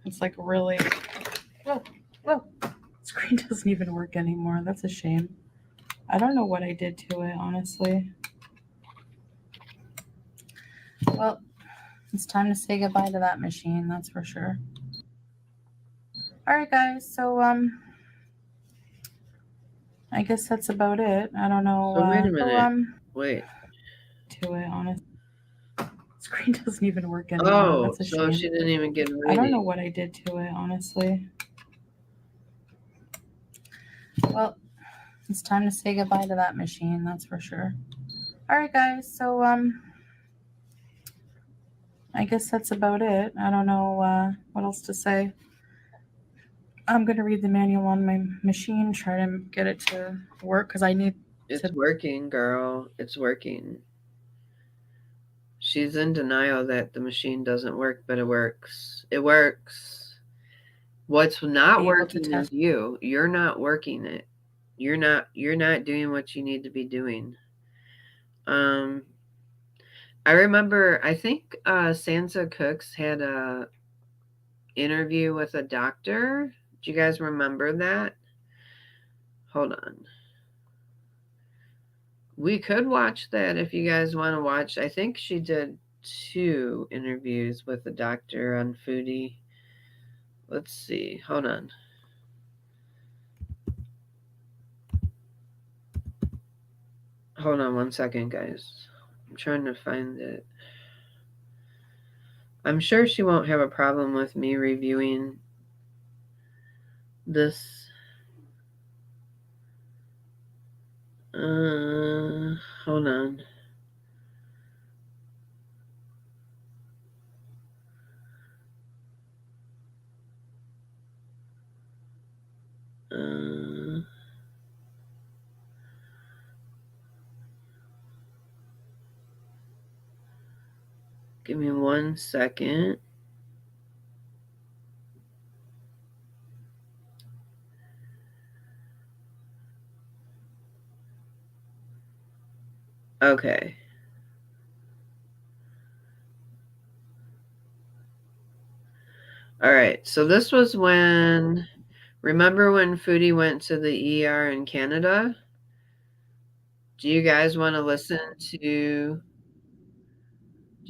It's like really. Whoa. Screen doesn't even work anymore. That's a shame. I don't know what I did to it, honestly. Well, it's time to say goodbye to that machine, that's for sure. All right, guys. So I guess that's about it. I don't know. So wait a minute. Wait. To it, honestly. Screen doesn't even work anymore. That's a shame. So she didn't even get a reading. I don't know what I did to it, honestly. Well, it's time to say goodbye to that machine, that's for sure. All right, guys. So I guess that's about it. I don't know what else to say. I'm going to read the manual on my machine, try to get it to work because I need It's working, girl. It's working. She's in denial that the machine doesn't work, but it works. It works. What's not working is you. You're not working it. You're not doing what you need to be doing. I remember, I think Sansa Cooks had a interview with a doctor. Do you guys remember that? Hold on. We could watch that if you guys want to watch. I think she did 2 interviews with a doctor on Foodie. Let's see. Hold on. Hold on 1 second, guys. I'm trying to find it. I'm sure she won't have a problem with me reviewing this. Hold on. Give me 1 second. Okay. All right. So this was when, remember when Foodie went to the ER in Canada? Do you guys want to listen to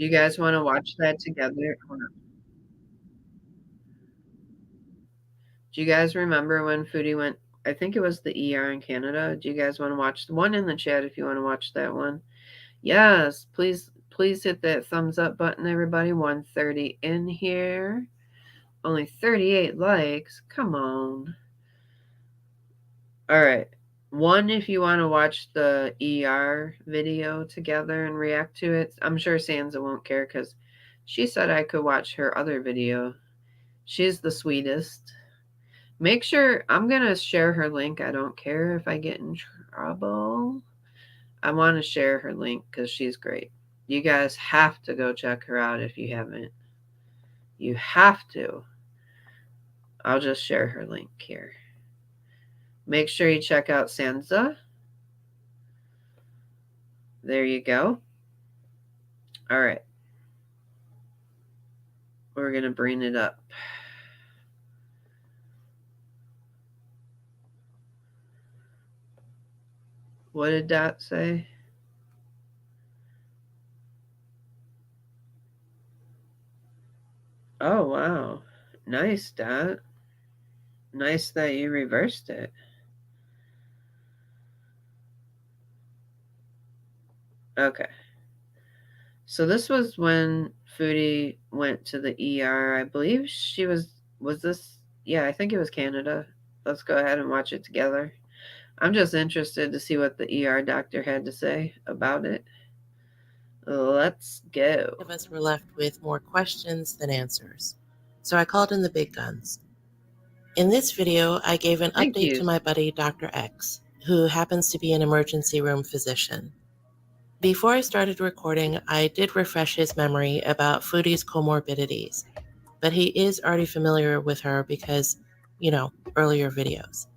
Do you guys want to watch that together? Hold on. Do you guys remember when Foodie went? I think it was the ER in Canada. Do you guys want to watch the one in the chat if you want to watch that one? Yes, please hit that thumbs up button, everybody. 130 in here. Only 38 likes. Come on. All right. One, if you want to watch the ER video together and react to it. I'm sure Sansa won't care because she said I could watch her other video. She's the sweetest. Make sure I'm going to share her link. I don't care if I get in trouble. I want to share her link because she's great. You guys have to go check her out if you haven't. You have to. I'll just share her link here. Make sure you check out Sansa. There you go. All right. We're going to bring it up. What did Dot say? Oh, wow. Nice, Dot. Nice that you reversed it. Okay. So this was when Foodie went to the ER. I believe she was this? Yeah, I think it was Canada. Let's go ahead and watch it together. I'm just interested to see what the ER doctor had to say about it. Let's go. Of us were left with more questions than answers. So I called in the big guns. In this video, I gave an update to my buddy, Dr. X, who happens to be an emergency room physician. Before I started recording, I did refresh his memory about Foodie's comorbidities, but he is already familiar with her because, earlier videos.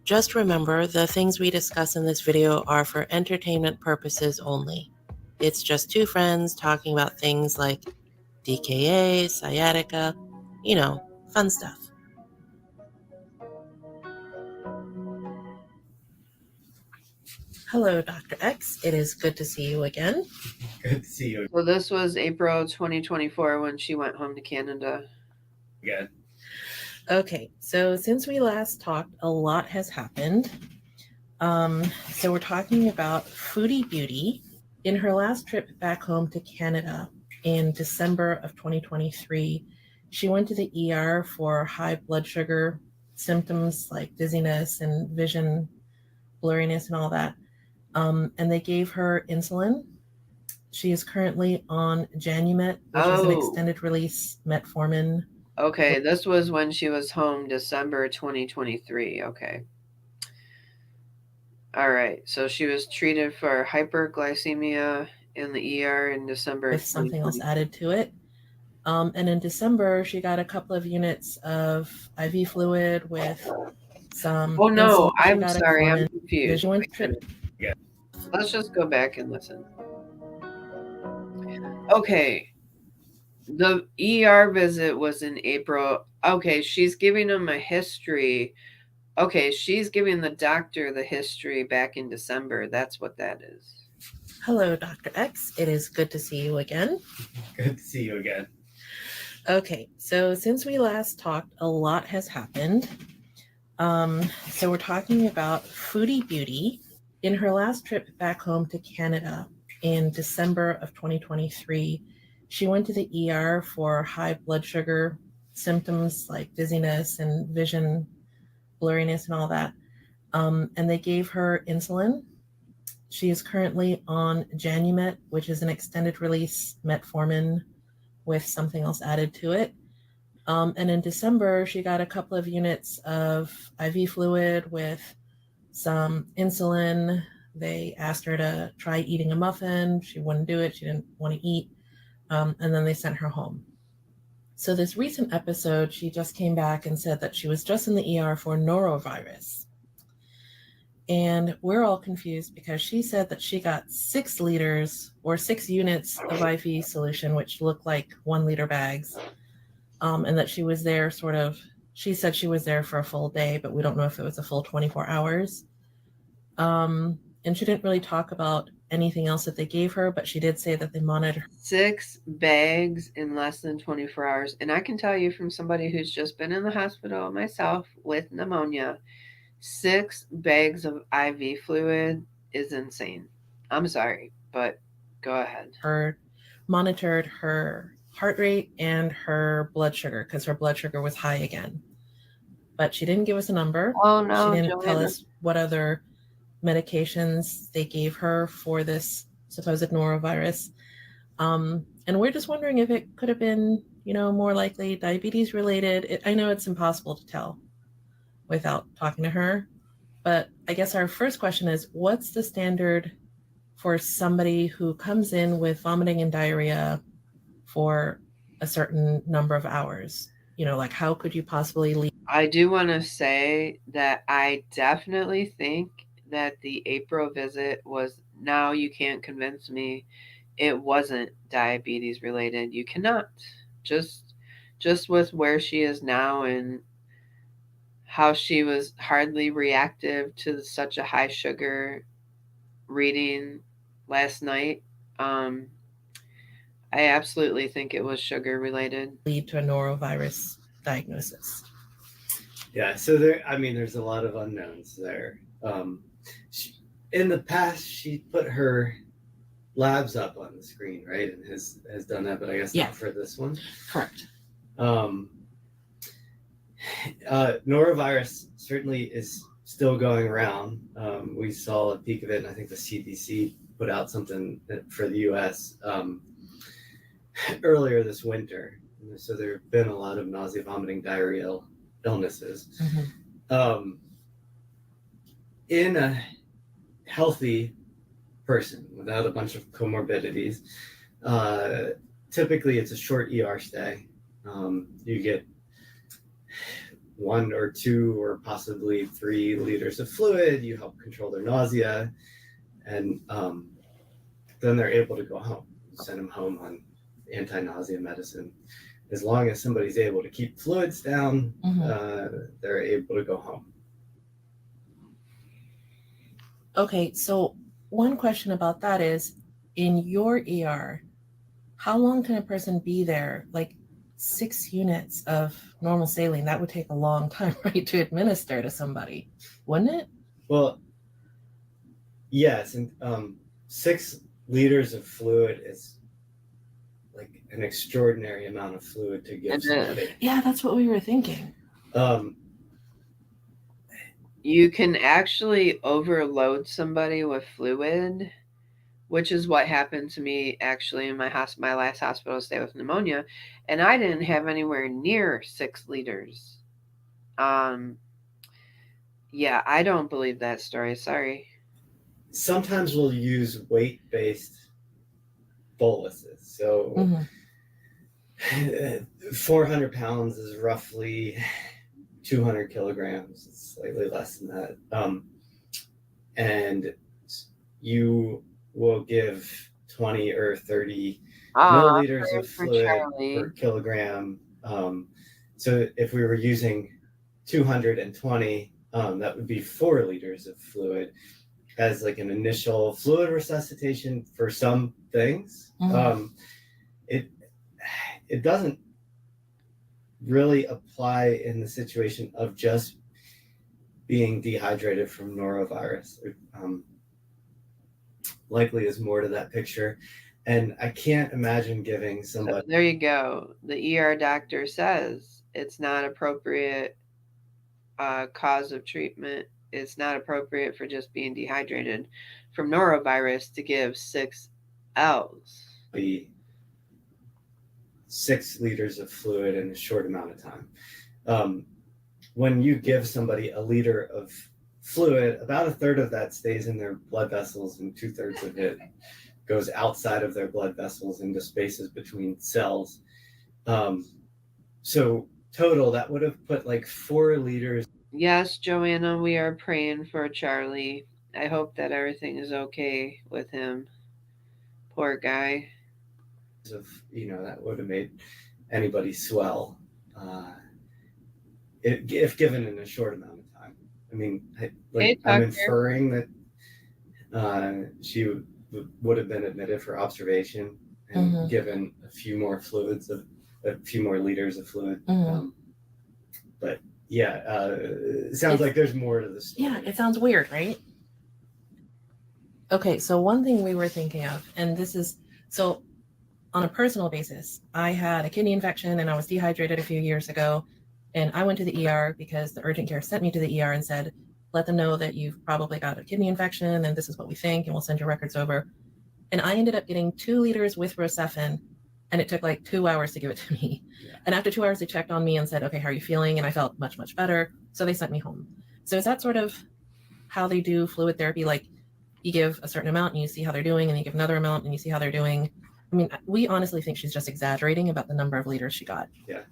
Just remember, the things we discuss in this video are for entertainment purposes only. It's just two friends talking about things like DKA, sciatica, fun stuff. Hello, Dr. X. It is good to see you again. Good to see you So this was April 2024 when she went home to Canada. again. Okay, so since we last talked, a lot has happened. So we're talking about Foodie Beauty. In her last trip back home to Canada in December of 2023, she went to the ER for high blood sugar symptoms like dizziness and vision blurriness and all that. And they gave her insulin. She is currently on Janumet, which is an extended release metformin. Okay, this was when she was home, December 2023. Okay. All right. So she was treated for hyperglycemia in the ER in December. With something else added to it. And in December, she got a couple of units of IV fluid with some. Oh, no. I'm insulin. sorry. I'm confused. Yeah. Let's just go back and listen. Okay. The ER visit was in April. Okay. She's giving him a history. Okay. She's giving the doctor the history back in December. That's what that is. Hello, Dr. X. It is good to see you again. Good to see you again. Okay, so since we last talked, a lot has happened. So we're talking about Foodie Beauty. In her last trip back home to Canada in December of 2023, she went to the ER for high blood sugar symptoms like dizziness and vision blurriness and all that. And they gave her insulin. She is currently on Janumet, which is an extended release metformin with something else added to it. And in December, she got a couple of units of IV fluid with some insulin. They asked her to try eating a muffin. She wouldn't do it. She didn't want to eat. And then they sent her home. So this recent episode, she just came back and said that she was just in the ER for norovirus. And we're all confused because she said that she got 6 liters or 6 units of IV solution, which looked like 1 liter bags. And that she was there she said she was there for a full day, but we don't know if it was a full 24 hours. And And she didn't really talk about anything else that they gave her, but she did say that they monitored 6 bags in less than 24 hours. And I can tell you from somebody who's just been in the hospital myself with pneumonia, 6 bags of IV fluid is insane. I'm sorry, but go ahead. her, monitored her heart rate and her blood sugar because her blood sugar was high again. But she didn't give us a number. Oh no, she didn't tell Joanna. us what other medications they gave her for this supposed norovirus. And we're just wondering if it could have been, more likely diabetes related. I know it's impossible to tell without talking to her, but I guess our first question is, what's the standard for somebody who comes in with vomiting and diarrhea for a certain number of hours? Like how could you possibly leave? I do want to say that I definitely think that the April visit was, now you can't convince me it wasn't diabetes related. You cannot. Just with where she is now and how she was hardly reactive to such a high sugar reading last night. I absolutely think it was sugar related. Lead to a norovirus diagnosis. Yeah, so there's a lot of unknowns there. In the past, she put her labs up on the screen, right, and has done that, but I guess not for this one. Correct. Norovirus certainly is still going around. We saw a peak of it, and I think the CDC put out something for the U.S. Earlier this winter. So there have been a lot of nausea, vomiting, diarrheal illnesses. Mm-hmm. In a healthy person without a bunch of comorbidities, typically it's a short ER stay. You get 1 or 2 or possibly 3 liters of fluid. You help control their nausea, and then they're able to go home. You send them home on anti-nausea medicine. As long as somebody's able to keep fluids down, they're able to go home. Okay, so one question about that is, in your ER, how long can a person be there? Like 6 units of normal saline, that would take a long time, right, to administer to somebody, wouldn't it? Well, yes, and 6 liters of fluid is like an extraordinary amount of fluid to give somebody. Yeah, that's what we were thinking. You can actually overload somebody with fluid, which is what happened to me actually in my last hospital stay with pneumonia, and I didn't have anywhere near 6 liters. Yeah, I don't believe that story. Sorry. Sometimes we'll use weight-based boluses. So 400 pounds is roughly 200 kilograms. It's slightly less than that. And you will give 20 or 30 milliliters of fluid per kilogram. So if we were using 220, that would be 4 liters of fluid as like an initial fluid resuscitation for some things. It doesn't really apply in the situation of just being dehydrated from norovirus. Likely is more to that picture. And I can't imagine giving somebody... So there you go. The ER doctor says it's not appropriate cause of treatment. It's not appropriate for just being dehydrated from norovirus to give 6 L's. 6 liters of fluid in a short amount of time. When you give somebody a liter of fluid, about 1/3 of that stays in their blood vessels and 2/3 of it goes outside of their blood vessels into spaces between cells. So total, that would have put like 4 liters. Yes, Joanna, we are praying for Charlie. I hope that everything is okay with him. Poor guy. That would have made anybody swell if given in a short amount of time. I mean, I'm inferring that She would have been admitted for observation and Mhm. given a few more liters of fluid. Mhm. But yeah, it sounds like there's more to the story. Yeah, it sounds weird, right? Okay, so one thing we were thinking of, and this is so on a personal basis, I had a kidney infection and I was dehydrated a few years ago. And I went to the ER because the urgent care sent me to the ER and said, let them know that you've probably got a kidney infection and this is what we think, and we'll send your records over. And I ended up getting 2 liters with Rocephin, and it took like 2 hours to give it to me. Yeah. And after 2 hours, they checked on me and said, okay, how are you feeling? And I felt much, much better. So they sent me home. So is that sort of how they do fluid therapy? Like you give a certain amount and you see how they're doing, and you give another amount and you see how they're doing. I mean, we honestly think she's just exaggerating about the number of liters she got. Yeah,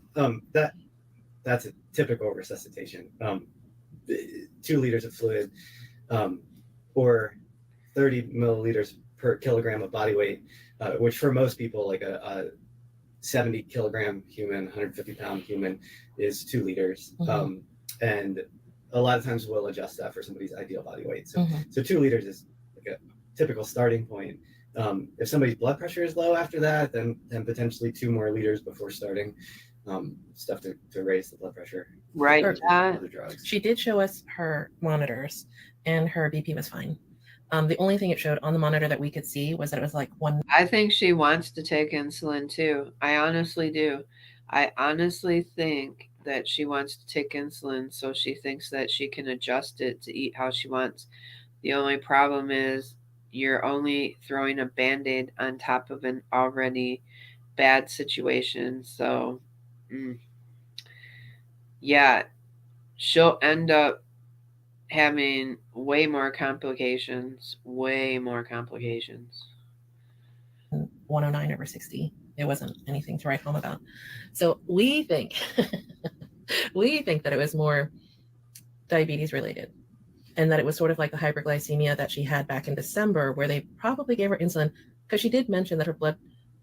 that's a typical resuscitation. 2 liters of fluid, or 30 milliliters per kilogram of body weight, which for most people, like a 70 kilogram human, 150 pound human, is 2 liters. Mhm. And a lot of times we'll adjust that for somebody's ideal body weight. So, Mhm. so 2 liters is like a typical starting point. If somebody's blood pressure is low after that, then potentially 2 more liters before starting stuff to raise the blood pressure. Right. Or other drugs. She did show us her monitors, and her BP was fine. The only thing it showed on the monitor that we could see was that it was like 1. I think she wants to take insulin too. I honestly do. I honestly think that she wants to take insulin so she thinks that she can adjust it to eat how she wants. The only problem is you're only throwing a band-aid on top of an already bad situation. So, yeah, she'll end up having way more complications, way more complications. 109/60. It wasn't anything to write home about. So we think that it was more diabetes related, and that it was sort of like the hyperglycemia that she had back in December, where they probably gave her insulin because she did mention that her blood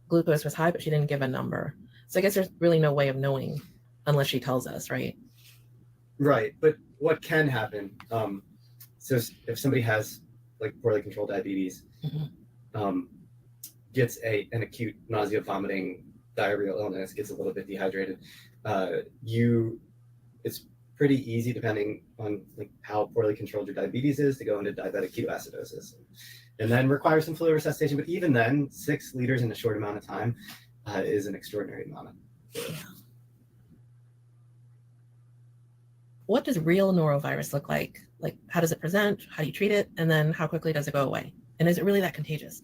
glucose was high, but she didn't give a number. So I guess there's really no way of knowing unless she tells us, right? Right, but what can happen? So if somebody has like poorly controlled diabetes, gets an acute nausea, vomiting, diarrheal illness, gets a little bit dehydrated, it's pretty easy, depending on like how poorly controlled your diabetes is, to go into diabetic ketoacidosis, and then require some fluid resuscitation. But even then, 6 liters in a short amount of time is an extraordinary amount of fluid. What does real norovirus look like? Like, how does it present? How do you treat it? And then how quickly does it go away? And is it really that contagious?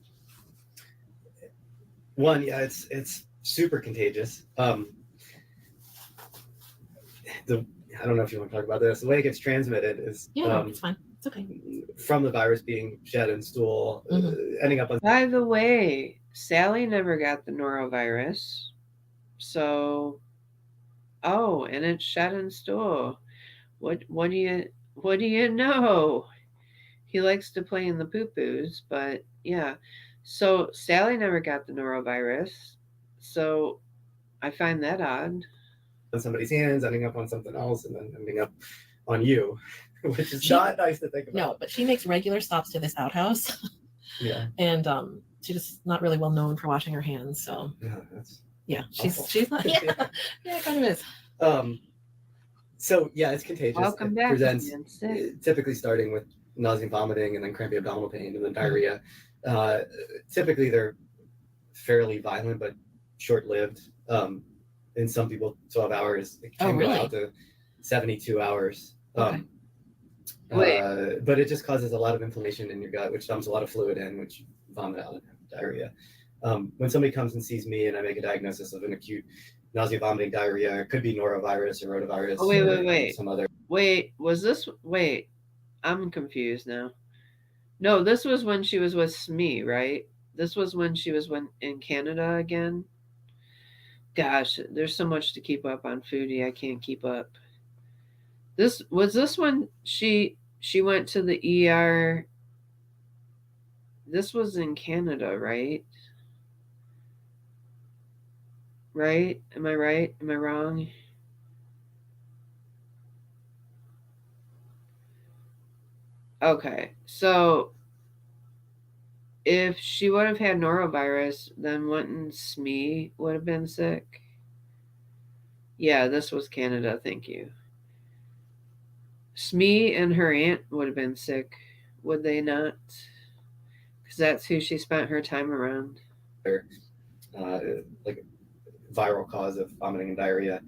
One, yeah, it's super contagious. I don't know if you want to talk about this. The way it gets transmitted is it's fine. It's okay. From the virus being shed in stool, ending up on. By the way, Sally never got the norovirus. So, and it's shed in stool. What do you know? He likes to play in the poo-poos, but yeah. So Sally never got the norovirus. So I find that odd. On somebody's hands, ending up on something else, and then ending up on you, which is not nice to think about. No, but she makes regular stops to this outhouse. Yeah. And she's just not really well known for washing her hands. So she's not. Yeah, it kind of is. So yeah, it's contagious. Welcome it back. Presents typically starting with nausea and vomiting, and then crampy abdominal pain, and then diarrhea. Typically they're fairly violent but short-lived. In some people, 12 hours. It can go out to 72 hours. Okay. But it just causes a lot of inflammation in your gut, which dumps a lot of fluid in, which you vomit out and have diarrhea. When somebody comes and sees me and I make a diagnosis of an acute nausea, vomiting, diarrhea, it could be norovirus or rotavirus. Wait. Some other. Wait, I'm confused now. No, this was when she was with Smee, right? This was when she was in Canada again. Gosh, there's so much to keep up on Foodie. I can't keep up. This when she went to the ER. This was in Canada, right? Right? Am I right? Am I wrong? Okay, so if she would have had norovirus, then wouldn't Smee would have been sick? Yeah, this was Canada. Thank you. Smee and her aunt would have been sick, would they not? Because that's who she spent her time around. Like viral cause of vomiting and diarrhea.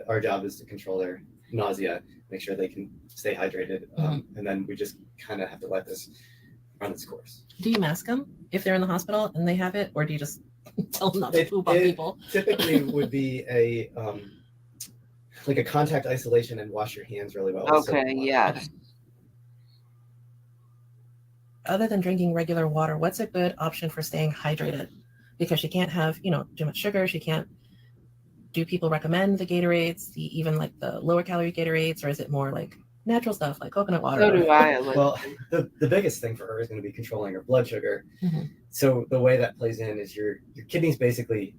Our job is to control their nausea, make sure they can stay hydrated, and then we just kind of have to let this run its course. Do you mask them if they're in the hospital and they have it, or do you just tell them not to poop on people? Typically would be a like a contact isolation and wash your hands really well. Okay, yeah. Okay. Other than drinking regular water, what's a good option for staying hydrated? Because she can't have, too much sugar. She can't. Do people recommend the Gatorades, even like the lower calorie Gatorades, or is it more like natural stuff like coconut water? So do I. Well, the biggest thing for her is going to be controlling her blood sugar. Mm-hmm. So the way that plays in is your kidneys basically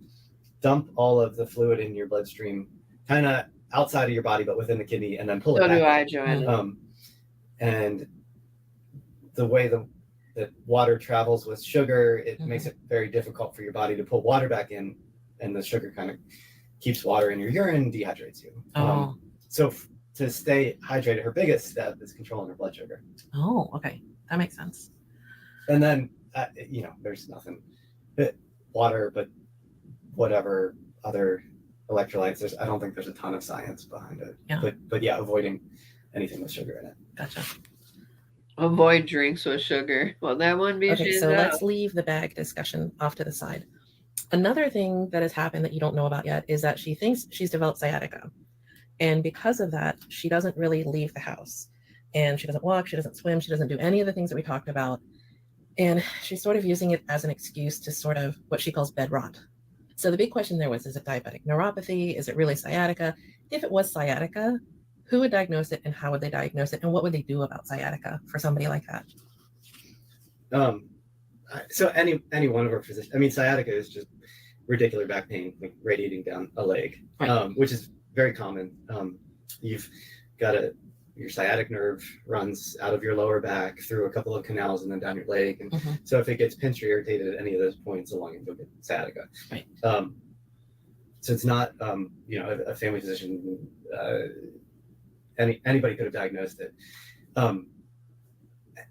dump all of the fluid in your bloodstream, kind of outside of your body, but within the kidney, and then pull it So back. do I, Joanna. And the way that water travels with sugar, it makes it very difficult for your body to pull water back in, and the sugar kind of keeps water in your urine, dehydrates you. So to stay hydrated, her biggest step is controlling her blood sugar. Oh, okay. That makes sense. And then, there's nothing but water, but whatever other electrolytes, I don't think there's a ton of science behind it. Yeah. But yeah, avoiding anything with sugar in it. Gotcha. Avoid drinks with sugar. Well, that wouldn't be okay. So let's leave the bag discussion off to the side. Another thing that has happened that you don't know about yet is that she thinks she's developed sciatica. And because of that, she doesn't really leave the house. And she doesn't walk, she doesn't swim, she doesn't do any of the things that we talked about. And she's sort of using it as an excuse to sort of what she calls bed rot. So the big question there was, is it diabetic neuropathy? Is it really sciatica? If it was sciatica, who would diagnose it and how would they diagnose it? And what would they do about sciatica for somebody like that? So any one of our physicians, sciatica is just radicular back pain, like radiating down a leg, right. Which is very common. You've got your sciatic nerve runs out of your lower back through a couple of canals and then down your leg. And so if it gets pinched or irritated at any of those points along it, you'll get sciatica. Right. So it's not, a family physician, anybody could have diagnosed it.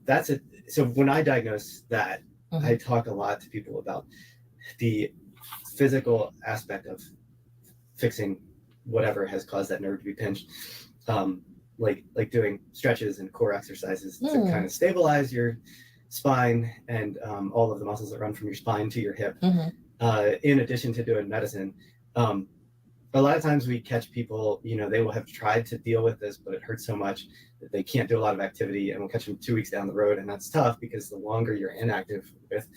That's it. So when I diagnose that, I talk a lot to people about the physical aspect of fixing whatever has caused that nerve to be pinched, like doing stretches and core exercises to kind of stabilize your spine and all of the muscles that run from your spine to your hip, in addition to doing medicine. A lot of times we catch people, they will have tried to deal with this, but it hurts so much that they can't do a lot of activity, and we'll catch them 2 weeks down the road. And that's tough because the longer you're inactive with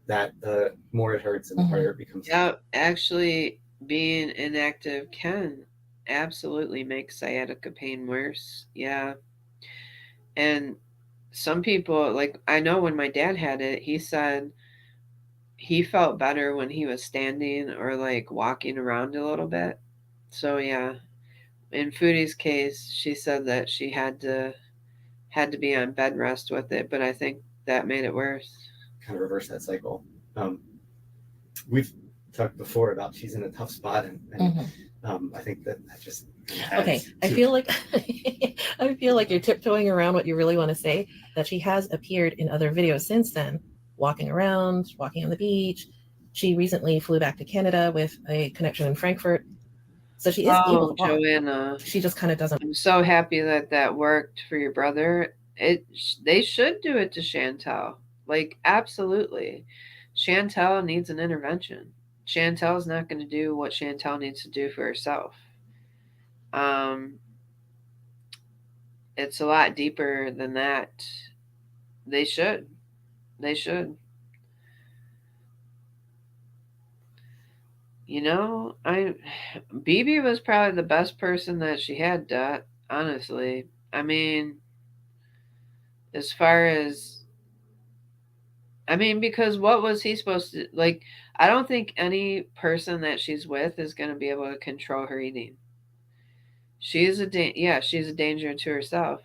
that, the more it hurts and the harder it becomes. Yeah, actually being inactive can absolutely make sciatica pain worse. Yeah. And some people, like I know when my dad had it, he said he felt better when he was standing or like walking around a little bit. So yeah, in Foodie's case, she said that she had to be on bed rest with it, but I think that made it worse. Kind of reverse that cycle. We've talked before about she's in a tough spot, and I think that just okay. I feel like you're tiptoeing around what you really want to say. That she has appeared in other videos since then, walking around, walking on the beach. She recently flew back to Canada with a connection in Frankfurt. So she is able to walk. Joanna, she just kind of doesn't. I'm so happy that worked for your brother. They should do it to Chantel. Like, absolutely. Chantel needs an intervention. Chantel's not going to do what Chantel needs to do for herself. It's a lot deeper than that. They should. BB was probably the best person that she had, Dot, honestly. As far as, because what was he supposed to, like, I don't think any person that she's with is going to be able to control her eating. She's a danger to herself.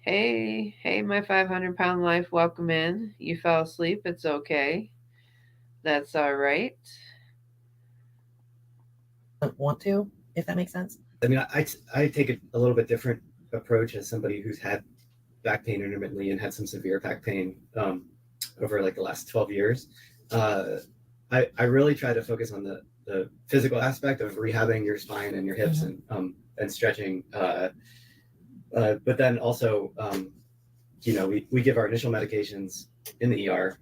Hey, my 500-pound life, welcome in. You fell asleep, it's okay. That's all right. Don't want to, if that makes sense. I mean, I take a little bit different approach as somebody who's had back pain intermittently and had some severe back pain over like the last 12 years. I really try to focus on the physical aspect of rehabbing your spine and your hips and stretching. But then also, we give our initial medications in the ER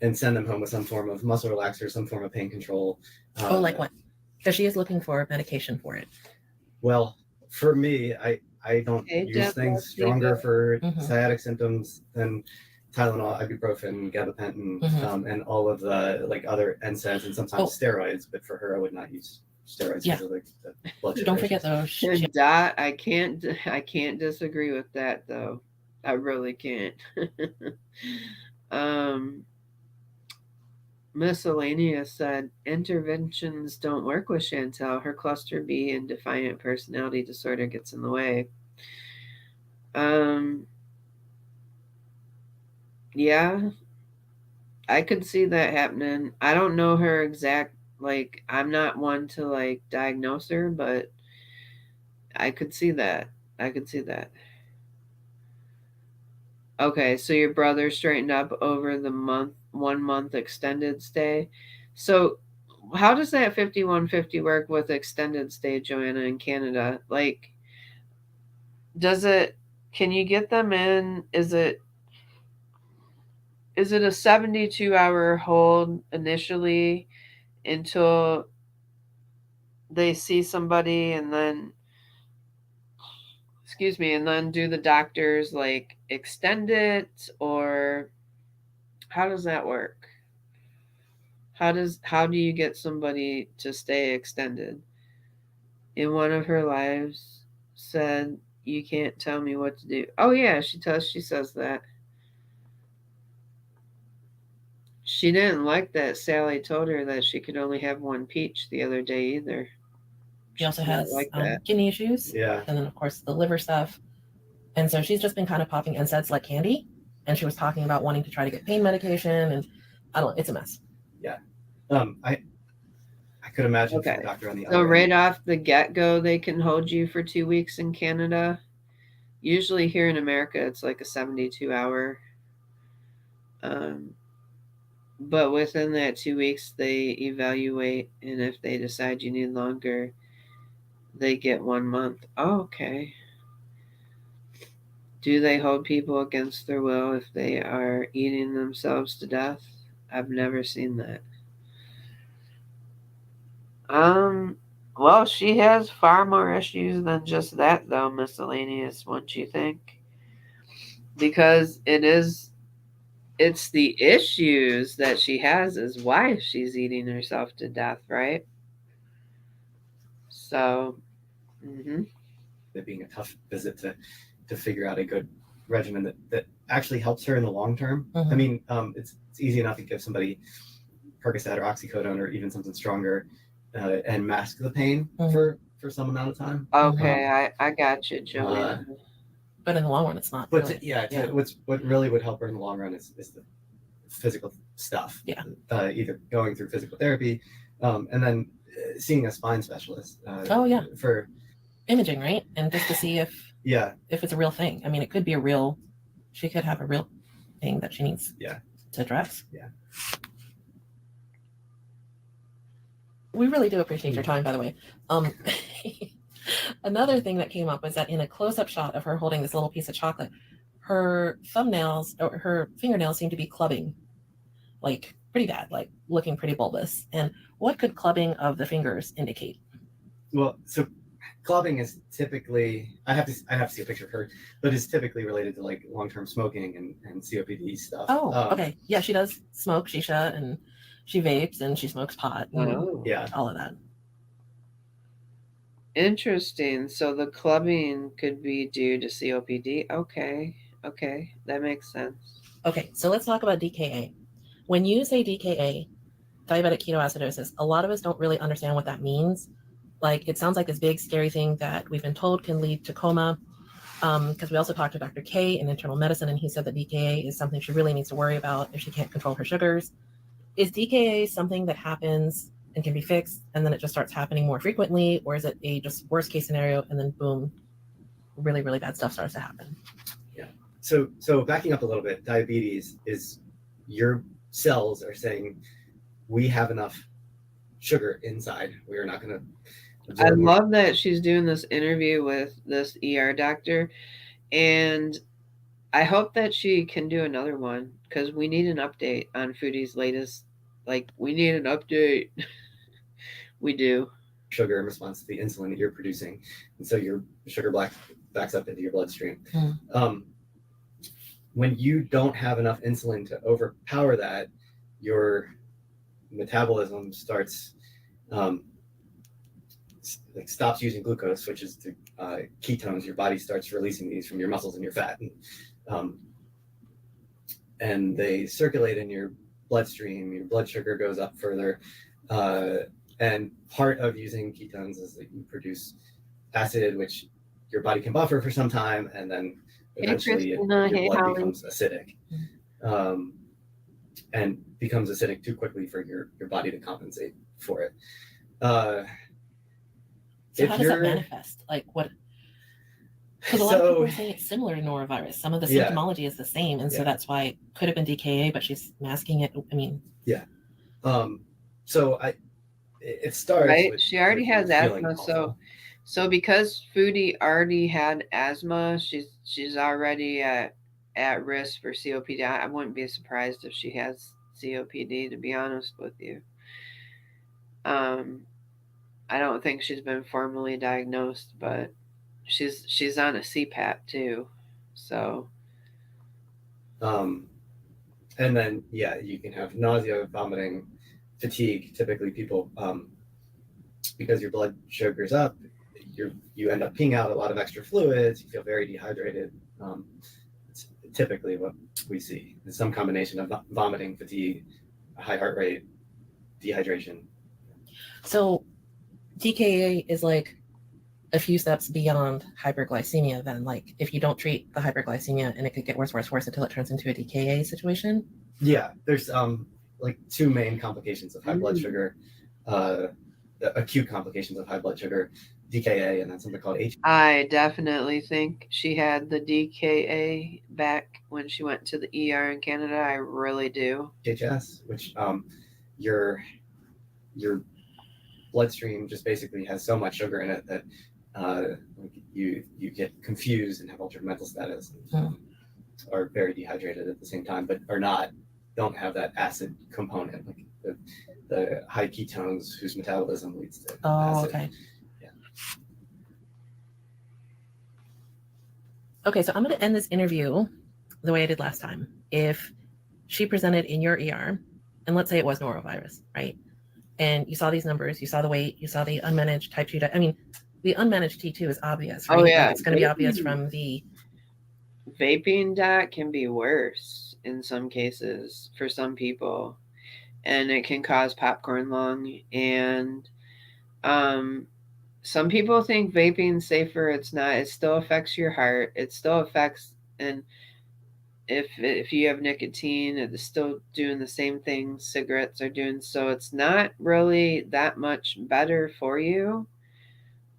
and send them home with some form of muscle relaxer, some form of pain control. Like what? Because she is looking for medication for it. Well, for me, I don't use things stronger for sciatic symptoms than Tylenol, ibuprofen, gabapentin, and all of the like other NSAIDs and sometimes steroids. But for her, I would not use steroids because of like the blood sugar. Don't forget those. Dot, I can't disagree with that though. I really can't. Miscellaneous said interventions don't work with Chantel. Her cluster B and defiant personality disorder gets in the way. Yeah, I could see that happening. I don't know her exact, like, I'm not one to like diagnose her, but I could see that. I could see that. Okay, so your brother straightened up over the 1 month extended stay. So how does that 5150 work with extended stay, Joanna, in Canada? Like, can you get them in? Is it a 72-hour hold initially until they see somebody and then do the doctors like extend it, or how does that work? How do you get somebody to stay extended? In one of her lives said, you can't tell me what to do. Oh yeah, she says that. She didn't like that Sally told her that she could only have one peach the other day either. She also has kidney issues. Yeah. And then of course the liver stuff. And so she's just been kind of popping NSAIDs like candy. And she was talking about wanting to try to get pain medication, and I don't know, it's a mess. Yeah. I could imagine for the doctor on the other So right end. off the get-go, they can hold you for 2 weeks in Canada. Usually here in America, it's like a 72-hour. But within that 2 weeks, they evaluate, and if they decide you need longer, they get 1 month. Oh, okay. Do they hold people against their will if they are eating themselves to death? I've never seen that. Well, she has far more issues than just that, though, miscellaneous, wouldn't you think? Because it's the issues that she has is why she's eating herself to death, right? So, It being a tough visit to figure out a good regimen that actually helps her in the long term. I mean, it's easy enough to give somebody Percocet or oxycodone or even something stronger and mask the pain for some amount of time. Okay, I got you, Joanna. But in the long run, it's not. But really. what really would help her in the long run is the physical stuff. Yeah. Either going through physical therapy, and then seeing a spine specialist. For imaging, right? And just to see if it's a real thing. I mean, it could be she could have a real thing that she needs to address. Yeah. We really do appreciate your time, by the way. Another thing that came up was that in a close-up shot of her holding this little piece of chocolate, her thumbnails or her fingernails seem to be clubbing, like pretty bad, like looking pretty bulbous. And what could clubbing of the fingers indicate? Well, so clubbing is typically, I have to see a picture of her, but it's typically related to like long-term smoking and COPD stuff. Oh, okay. Yeah, she does smoke shisha, and she vapes, and she smokes pot. All of that. Interesting. So the clubbing could be due to COPD. Okay, that makes sense. Okay, so let's talk about DKA. When you say DKA, diabetic ketoacidosis, a lot of us don't really understand what that means. Like, it sounds like this big, scary thing that we've been told can lead to coma. Because we also talked to Dr. K in internal medicine, and he said that DKA is something she really needs to worry about if she can't control her sugars. Is DKA something that happens and can be fixed, and then it just starts happening more frequently, or is it a just worst case scenario, and then boom, really, really bad stuff starts to happen? Yeah. So backing up a little bit, diabetes is your cells are saying we have enough sugar inside. We are not going to. I love that she's doing this interview with this ER doctor, and I hope that she can do another one because we need an update on Foodie's latest. Like, we need an update. We do. Sugar in response to the insulin that you're producing, and so your sugar backs up into your bloodstream. When you don't have enough insulin to overpower that, your metabolism starts stops using glucose, switches to ketones. Your body starts releasing these from your muscles and your fat, and they circulate in your bloodstream. Your blood sugar goes up further, and part of using ketones is that you produce acid, which your body can buffer for some time, and then eventually your blood becomes acidic, and becomes acidic too quickly for your body to compensate for it. So how does that manifest? Like, what? Because a lot of people are saying it's similar to norovirus. Some of the symptomology is the same, and so that's why it could have been DKA, but she's masking it. I mean, so it starts. Right, she already has asthma, so because Foodie already had asthma, she's already at risk for COPD. I wouldn't be surprised if she has COPD, to be honest with you. I don't think she's been formally diagnosed, but she's on a CPAP too, so. And then you can have nausea, vomiting, fatigue. Typically, people because your blood sugar's up, you end up peeing out a lot of extra fluids. You feel very dehydrated. It's typically what we see. It's some combination of vomiting, fatigue, high heart rate, dehydration. So DKA is like a few steps beyond hyperglycemia then. Like, if you don't treat the hyperglycemia, and it could get worse until it turns into a DKA situation. Yeah, there's like two main complications of high blood sugar, acute complications of high blood sugar, DKA, and then something called H. I definitely think she had the DKA back when she went to the ER in Canada. I really do. HS, which your bloodstream just basically has so much sugar in it that you get confused and have altered mental status, and are very dehydrated at the same time, but don't have that acid component, like the high ketones whose metabolism leads to acid. Okay. Okay, so I'm going to end this interview the way I did last time. If she presented in your ER, and let's say it was norovirus, right? And you saw these numbers, you saw the weight, you saw the unmanaged type 2. I mean, the unmanaged T2 is obvious, right? Oh, yeah. Like, it's going to be obvious from the... Vaping, that can be worse in some cases for some people. And it can cause popcorn lung. And some people think vaping's safer. It's not. It still affects your heart. It still affects... And if you have nicotine, it's still doing the same thing cigarettes are doing. So it's not really that much better for you.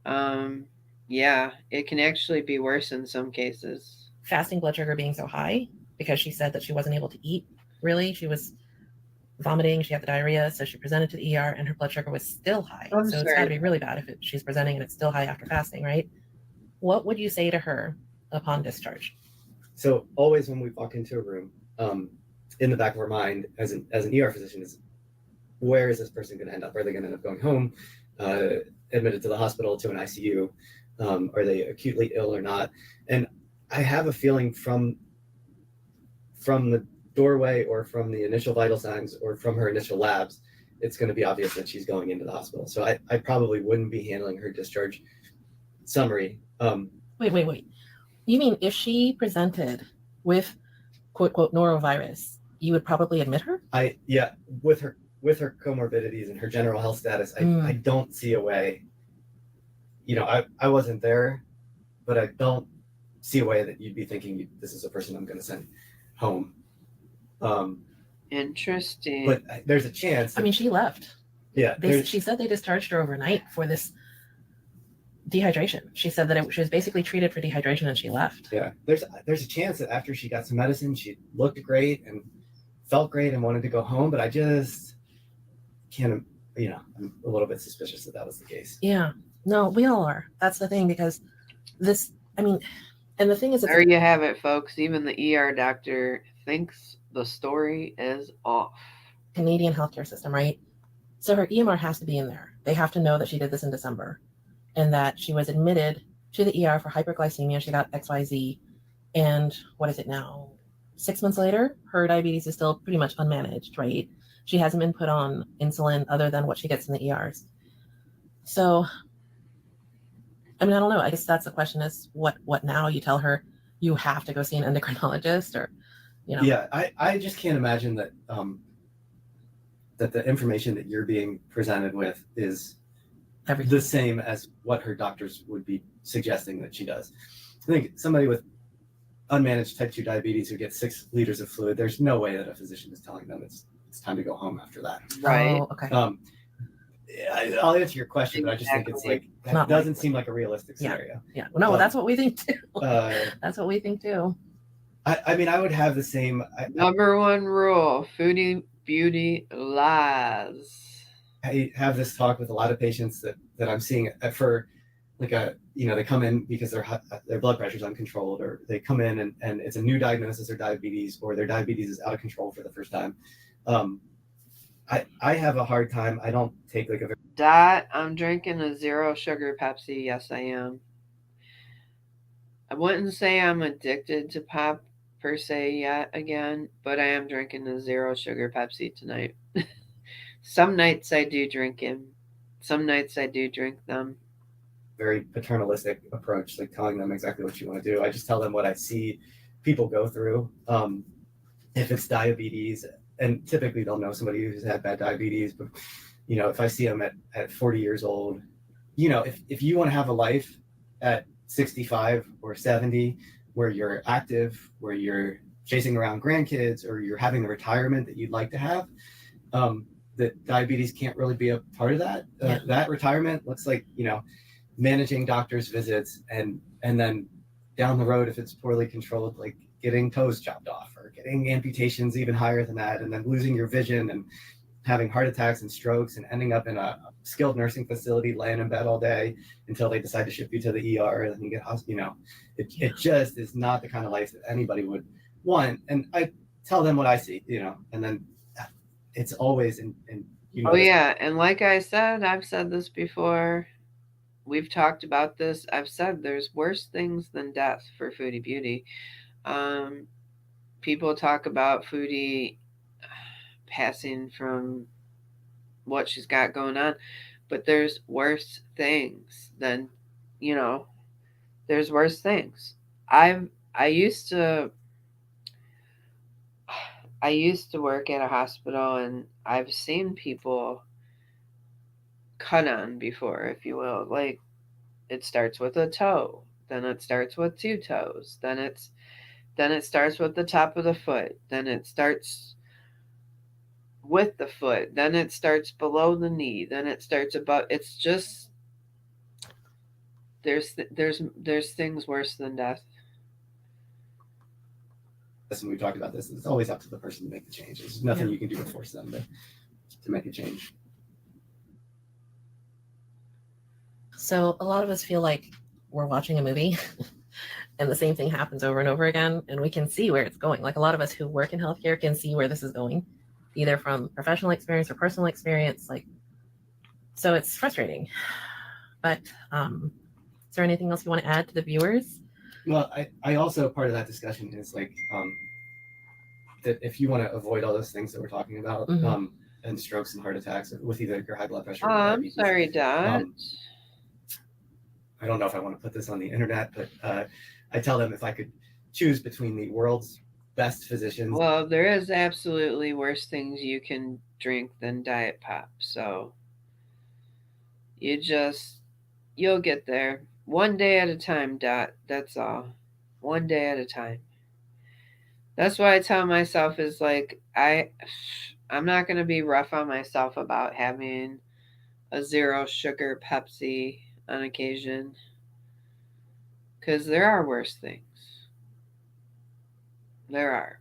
It can actually be worse in some cases. Fasting blood sugar being so high, because she said that she wasn't able to eat, really. She was vomiting, she had the diarrhea, so she presented to the ER, and her blood sugar was still high. So it's got to be really bad if she's presenting and it's still high after fasting, right? What would you say to her upon discharge? So always when we walk into a room, in the back of our mind as an ER physician is, where is this person going to end up? Are they going to end up going home, admitted to the hospital, to an ICU? Are they acutely ill or not? And I have a feeling from the doorway, or from the initial vital signs, or from her initial labs, it's going to be obvious that she's going into the hospital. So I probably wouldn't be handling her discharge summary. Wait. You mean if she presented with quote norovirus, you would probably admit her? With her comorbidities and her general health status, I don't see a way I wasn't there, but I don't see a way that you'd be thinking this is a person I'm going to send home. Interesting. But there's a chance. I mean, she left. Yeah. She said they discharged her overnight for this dehydration. She said that she was basically treated for dehydration and she left. Yeah. There's a chance that after she got some medicine, she looked great and felt great and wanted to go home. But I just can't, I'm a little bit suspicious that was the case. Yeah. No, we all are. That's the thing, because and the thing is, there you have it, folks. Even the ER doctor thinks the story is off. Canadian healthcare system, right? So her EMR has to be in there. They have to know that she did this in December and that she was admitted to the ER for hyperglycemia. She got XYZ. And what is it now? 6 months later, her diabetes is still pretty much unmanaged, right? She hasn't been put on insulin other than what she gets in the ERs. So, I don't know. I guess that's the question is what now? You tell her you have to go see an endocrinologist or, Yeah, I just can't imagine that that the information that you're being presented with is everything the same as what her doctors would be suggesting that she does. I think somebody with unmanaged type 2 diabetes who gets 6 liters of fluid, there's no way that a physician is telling them it's time to go home after that. Right. Oh, okay. I'll answer your question, but I just think it's like that doesn't seem like a realistic scenario. Yeah. No, that's what we think too. That's what we think too. I would have the same. Number one rule: Foodie Beauty lies. I have this talk with a lot of patients that I'm seeing for like they come in because their blood pressure is uncontrolled, or they come in and it's a new diagnosis of diabetes, or their diabetes is out of control for the first time. I have a hard time. I don't take like I'm drinking a 0 sugar Pepsi. Yes, I am. I wouldn't say I'm addicted to pop per se yet again, but I am drinking a 0 sugar Pepsi tonight. Some nights I do drink them. Some nights I do drink them. Very paternalistic approach, like telling them exactly what you want to do. I just tell them what I see people go through. If it's diabetes, and typically they'll know somebody who's had bad diabetes, but if I see them at 40 years old, if you want to have a life at 65 or 70 where you're active, where you're chasing around grandkids, or you're having the retirement that you'd like to have, that diabetes can't really be a part of that. That retirement looks like managing doctor's visits, and then down the road, if it's poorly controlled, like getting toes chopped off or getting amputations even higher than that, and then losing your vision and having heart attacks and strokes and ending up in a skilled nursing facility, laying in bed all day until they decide to ship you to the ER, and then you get hospital. It just is not the kind of life that anybody would want. And I tell them what I see, and then it's always in Oh yeah, and like I said, I've said this before. We've talked about this. I've said there's worse things than death for Foodie Beauty. People talk about Foodie passing from what she's got going on, but there's worse things than, there's worse things. I used to work at a hospital, and I've seen people cut on before, if you will. Like, it starts with a toe, then it starts with 2 toes, then it starts with the top of the foot, then it starts with the foot, then it starts below the knee, then it starts above. It's just there's things worse than death. When we talked about this, it's always up to the person to make the change. There's nothing you can do to force them to make a change. So a lot of us feel like we're watching a movie and the same thing happens over and over again, and we can see where it's going. Like, a lot of us who work in healthcare can see where this is going, either from professional experience or personal experience. So it's frustrating. But is there anything else you want to add to the viewers? Well, I also, part of that discussion is like that if you want to avoid all those things that we're talking about, and strokes and heart attacks with either your high blood pressure or diabetes. I'm sorry, Dot. I don't know if I want to put this on the internet, but I tell them if I could choose between the world's best physicians. Well, there is absolutely worse things you can drink than Diet Pop. So you just You'll get there. One day at a time, Dot. That's all. One day at a time. That's why I tell myself is like I'm not gonna be rough on myself about having a zero sugar Pepsi on occasion, because there are worse things. There are.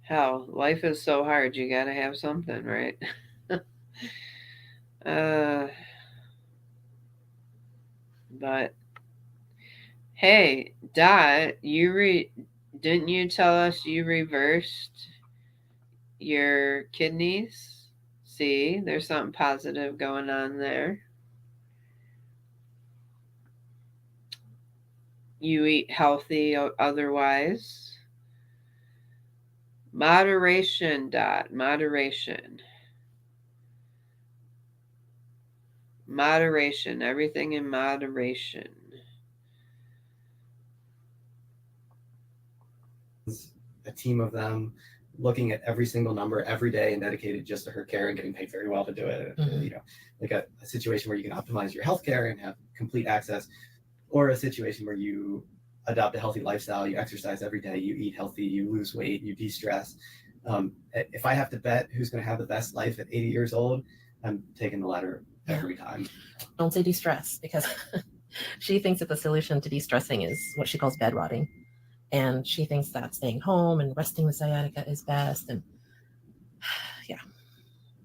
Hell, life is so hard. You gotta have something, right? uh, but hey, Dot, didn't you tell us you reversed your kidneys? See, there's something positive going on there. You eat healthy otherwise. Moderation, Dot. Moderation. Moderation. Everything in moderation. A team of them looking at every single number every day and dedicated just to her care and getting paid very well to do it. You know, like a situation where you can optimize your healthcare and have complete access, or a situation where you adopt a healthy lifestyle, you exercise every day, you eat healthy, you lose weight, you de-stress. If I have to bet who's going to have the best life at 80 years old, I'm taking the latter every time. Don't say de-stress, because she thinks that the solution to de-stressing is what she calls bed rotting. And she thinks that staying home and resting the sciatica is best. And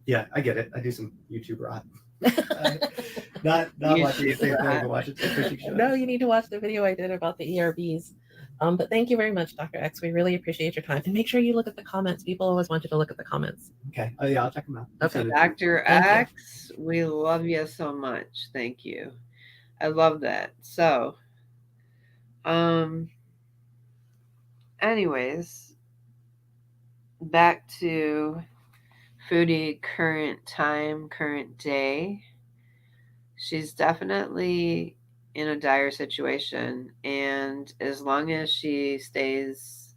yeah, I get it. I do some YouTube rot. Not watching the same thing, but watching some fishing shows. No, you need to watch the video I did about the ERBs. But thank you very much, Dr. X. We really appreciate your time. And make sure you look at the comments. People always want you to look at the comments. Okay. Oh, yeah, I'll check them out. Okay. Dr. X, we love you so much. Thank you. I love that. So, anyways, back to Foodie current time, current day. She's definitely in a dire situation, and as long as she stays,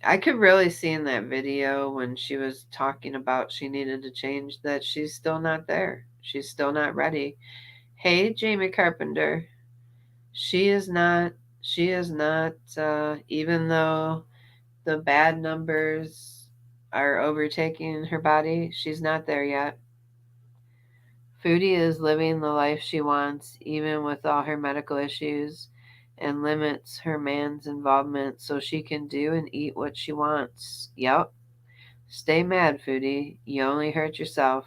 I could really see in that video when she was talking about she needed to change that she's still not there. She's still not ready. Hey, Jamie Carpenter. She is not, she is not, even though the bad numbers are overtaking her body, she's not there yet. Foodie is living the life she wants, even with all her medical issues, and limits her man's involvement so she can do and eat what she wants. Yup. Stay mad, Foodie. You only hurt yourself,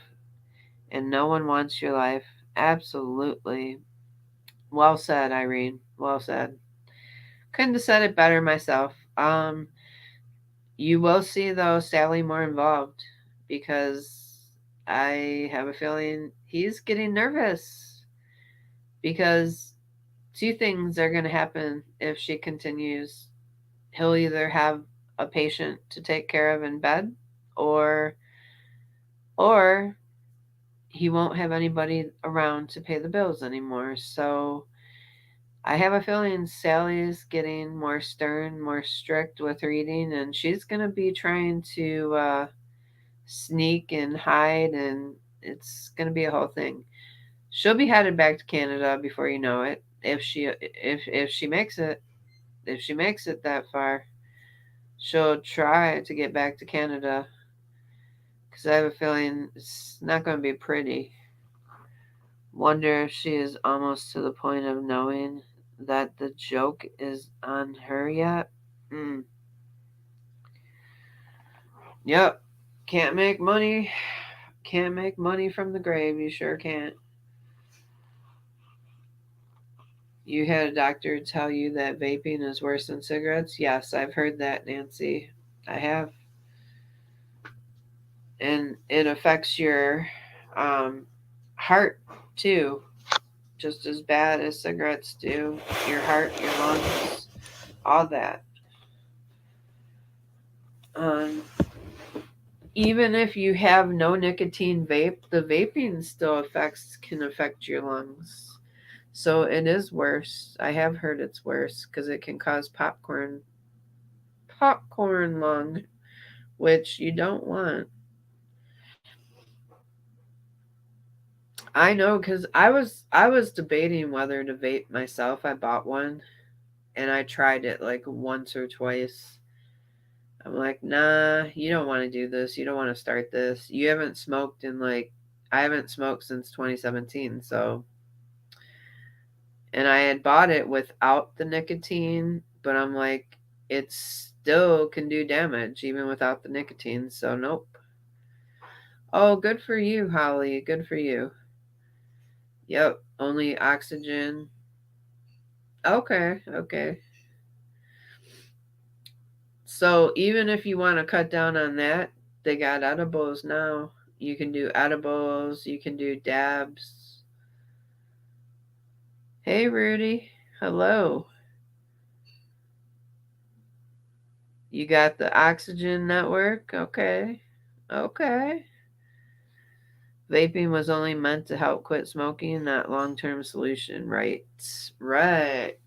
and no one wants your life. Absolutely. Well said, Irene. Well said. Couldn't have said it better myself. You will see though Sally more involved, because I have a feeling he's getting nervous, because two things are going to happen if she continues. He'll either have a patient to take care of in bed, or or he won't have anybody around to pay the bills anymore. So I have a feeling Sally's getting more stern, more strict with her eating, and she's going to be trying to sneak and hide, and it's going to be a whole thing. She'll be headed back to Canada before you know it, if she makes it. If she makes it that far, she'll try to get back to Canada, because I have a feeling it's not going to be pretty. Wonder if she is almost to the point of knowing that the joke is on her yet. Yep. Can't make money. Can't make money from the grave. You sure can't. You had a doctor tell you that vaping is worse than cigarettes? Yes, I've heard that, Nancy. I have. And it affects your heart too, just as bad as cigarettes do. Your heart, your lungs, all that. Even if you have no nicotine vape, the vaping still can affect your lungs. So it is worse. I have heard it's worse because it can cause popcorn lung, which you don't want. I know, because I was debating whether to vape myself. I bought one and I tried it like once or twice. I'm like, nah, you don't want to do this. You don't want to start this. You haven't smoked in like, I haven't smoked since 2017. So, and I had bought it without the nicotine, but I'm like, it still can do damage even without the nicotine. So, nope. Oh, good for you, Holly. Good for you. Yep, only oxygen. Okay, okay. So even if you want to cut down on that, they got edibles now. You can do edibles, you can do dabs. Hey, Rudy. Hello. You got the Oxygen Network? Okay. Okay. Vaping was only meant to help quit smoking, not long-term solution. Right. Right.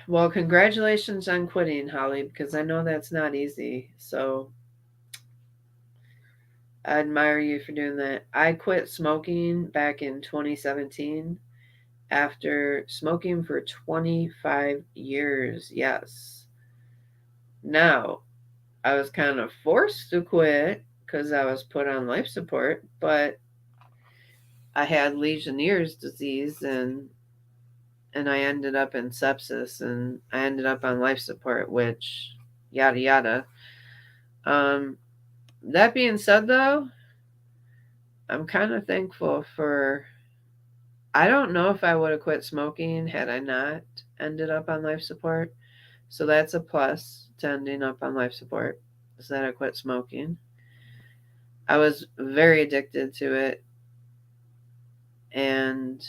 Well, congratulations on quitting, Holly, because I know that's not easy. So I admire you for doing that. I quit smoking back in 2017 after smoking for 25 years. Yes. Now, I was kind of forced to quit because I was put on life support, but I had Legionnaire's disease and I ended up in sepsis and I ended up on life support, which yada yada. Um, that being said, though, I'm kind of thankful for. I don't know if I would have quit smoking had I not ended up on life support. So that's a plus to ending up on life support, is that I quit smoking. I was very addicted to it. And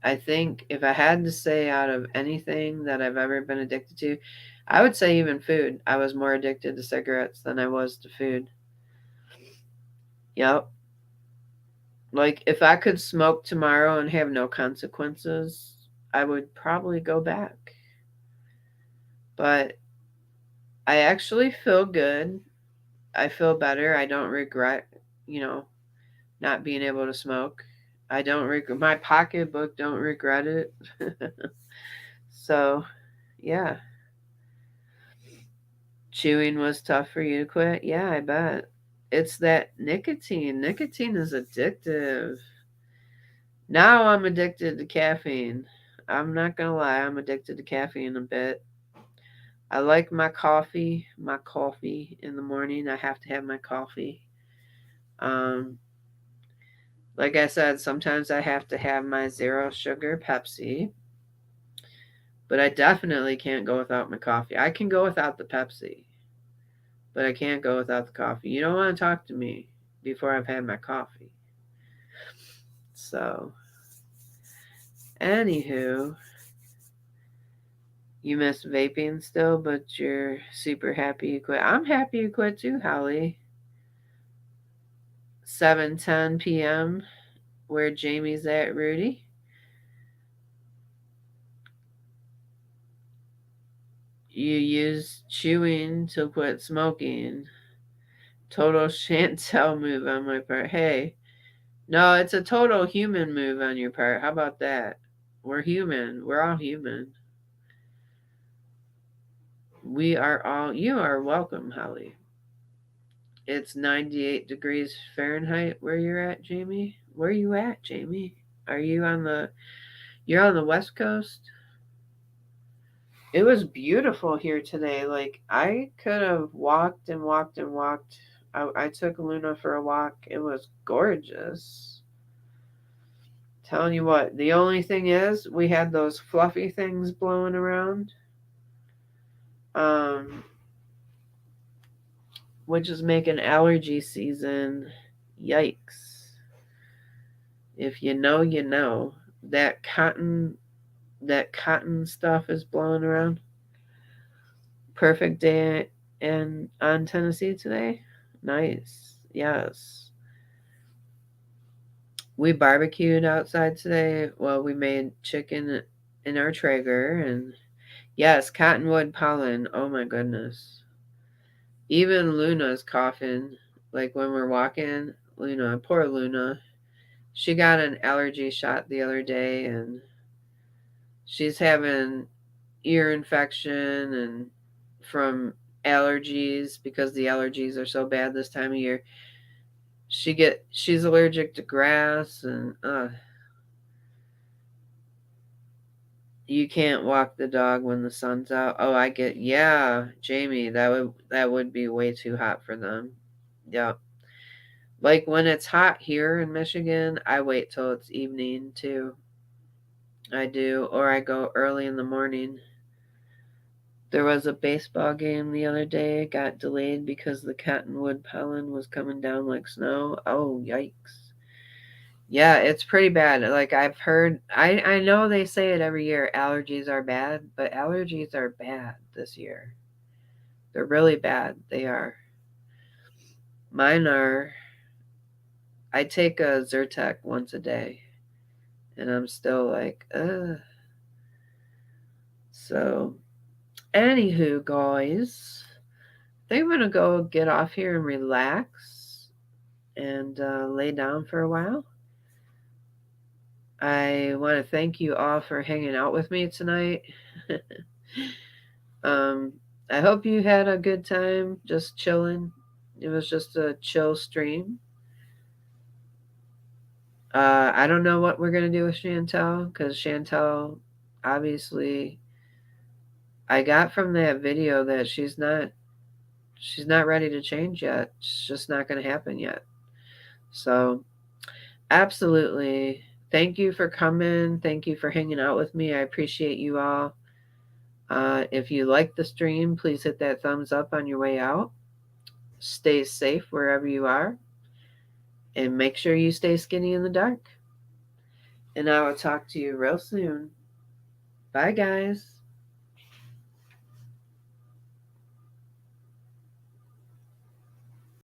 I think if I had to say out of anything that I've ever been addicted to, I would say even food. I was more addicted to cigarettes than I was to food. Yep. Like if I could smoke tomorrow and have no consequences, I would probably go back. But I actually feel good. I feel better. I don't regret, you know, not being able to smoke. I don't regret my pocketbook, don't regret it. So, yeah. Chewing was tough for you to quit? Yeah, I bet. It's that nicotine. Nicotine is addictive. Now I'm addicted to caffeine. I'm not gonna lie, I'm addicted to caffeine a bit. I like my coffee in the morning. I have to have my coffee. Um, like I said, sometimes I have to have my zero sugar Pepsi, but I definitely can't go without my coffee. I can go without the Pepsi, but I can't go without the coffee. You don't want to talk to me before I've had my coffee. So, anywho, you miss vaping still, but you're super happy you quit. I'm happy you quit too, Holly. 7:10 p.m. where Jamie's at, Rudy. You use chewing to quit smoking. Total Chantel move on my part. Hey, no, it's a total human move on your part. How about that? We're human. We're all human. We are all. You are welcome, Holly. It's 98 degrees Fahrenheit where you're at, Jamie. Where are you at, Jamie? Are you on the. You're on the West Coast? It was beautiful here today. Like, I could have walked and walked and walked. I took Luna for a walk. It was gorgeous. Telling you what, the only thing is, we had those fluffy things blowing around, um, which is making allergy season. Yikes! If you know, you know. That cotton, that cotton stuff is blowing around. Perfect day in on Tennessee today. Nice. Yes. We barbecued outside today. Well, we made chicken in our Traeger and yes, cottonwood pollen. Oh my goodness. Even Luna's coughing like when we're walking. Luna, poor Luna. She got an allergy shot the other day, and she's having ear infection and from allergies because the allergies are so bad this time of year. She's allergic to grass, and you can't walk the dog when the sun's out. Oh, yeah, Jamie, that would be way too hot for them. Yeah. Like when it's hot here in Michigan, I wait till it's evening too. I do, or I go early in the morning. There was a baseball game the other day, got delayed because the cottonwood pollen was coming down like snow. Oh, yikes. Yeah, it's pretty bad. Like I've heard, I know they say it every year, allergies are bad, but allergies are bad this year. They're really bad. They are. Mine are. I take a Zyrtec once a day, and I'm still like, ugh. So, anywho, guys, I think I'm gonna go get off here and relax and lay down for a while. I want to thank you all for hanging out with me tonight. um, I hope you had a good time just chilling. It was just a chill stream. I don't know what we're gonna do with Chantel because Chantel, obviously, I got from that video that she's not ready to change yet. It's just not gonna happen yet. So absolutely, thank you for coming. Thank you for hanging out with me. I appreciate you all. If you like the stream, please hit that thumbs up on your way out. Stay safe wherever you are, and make sure you stay skinny in the dark. And I will talk to you real soon. Bye, guys.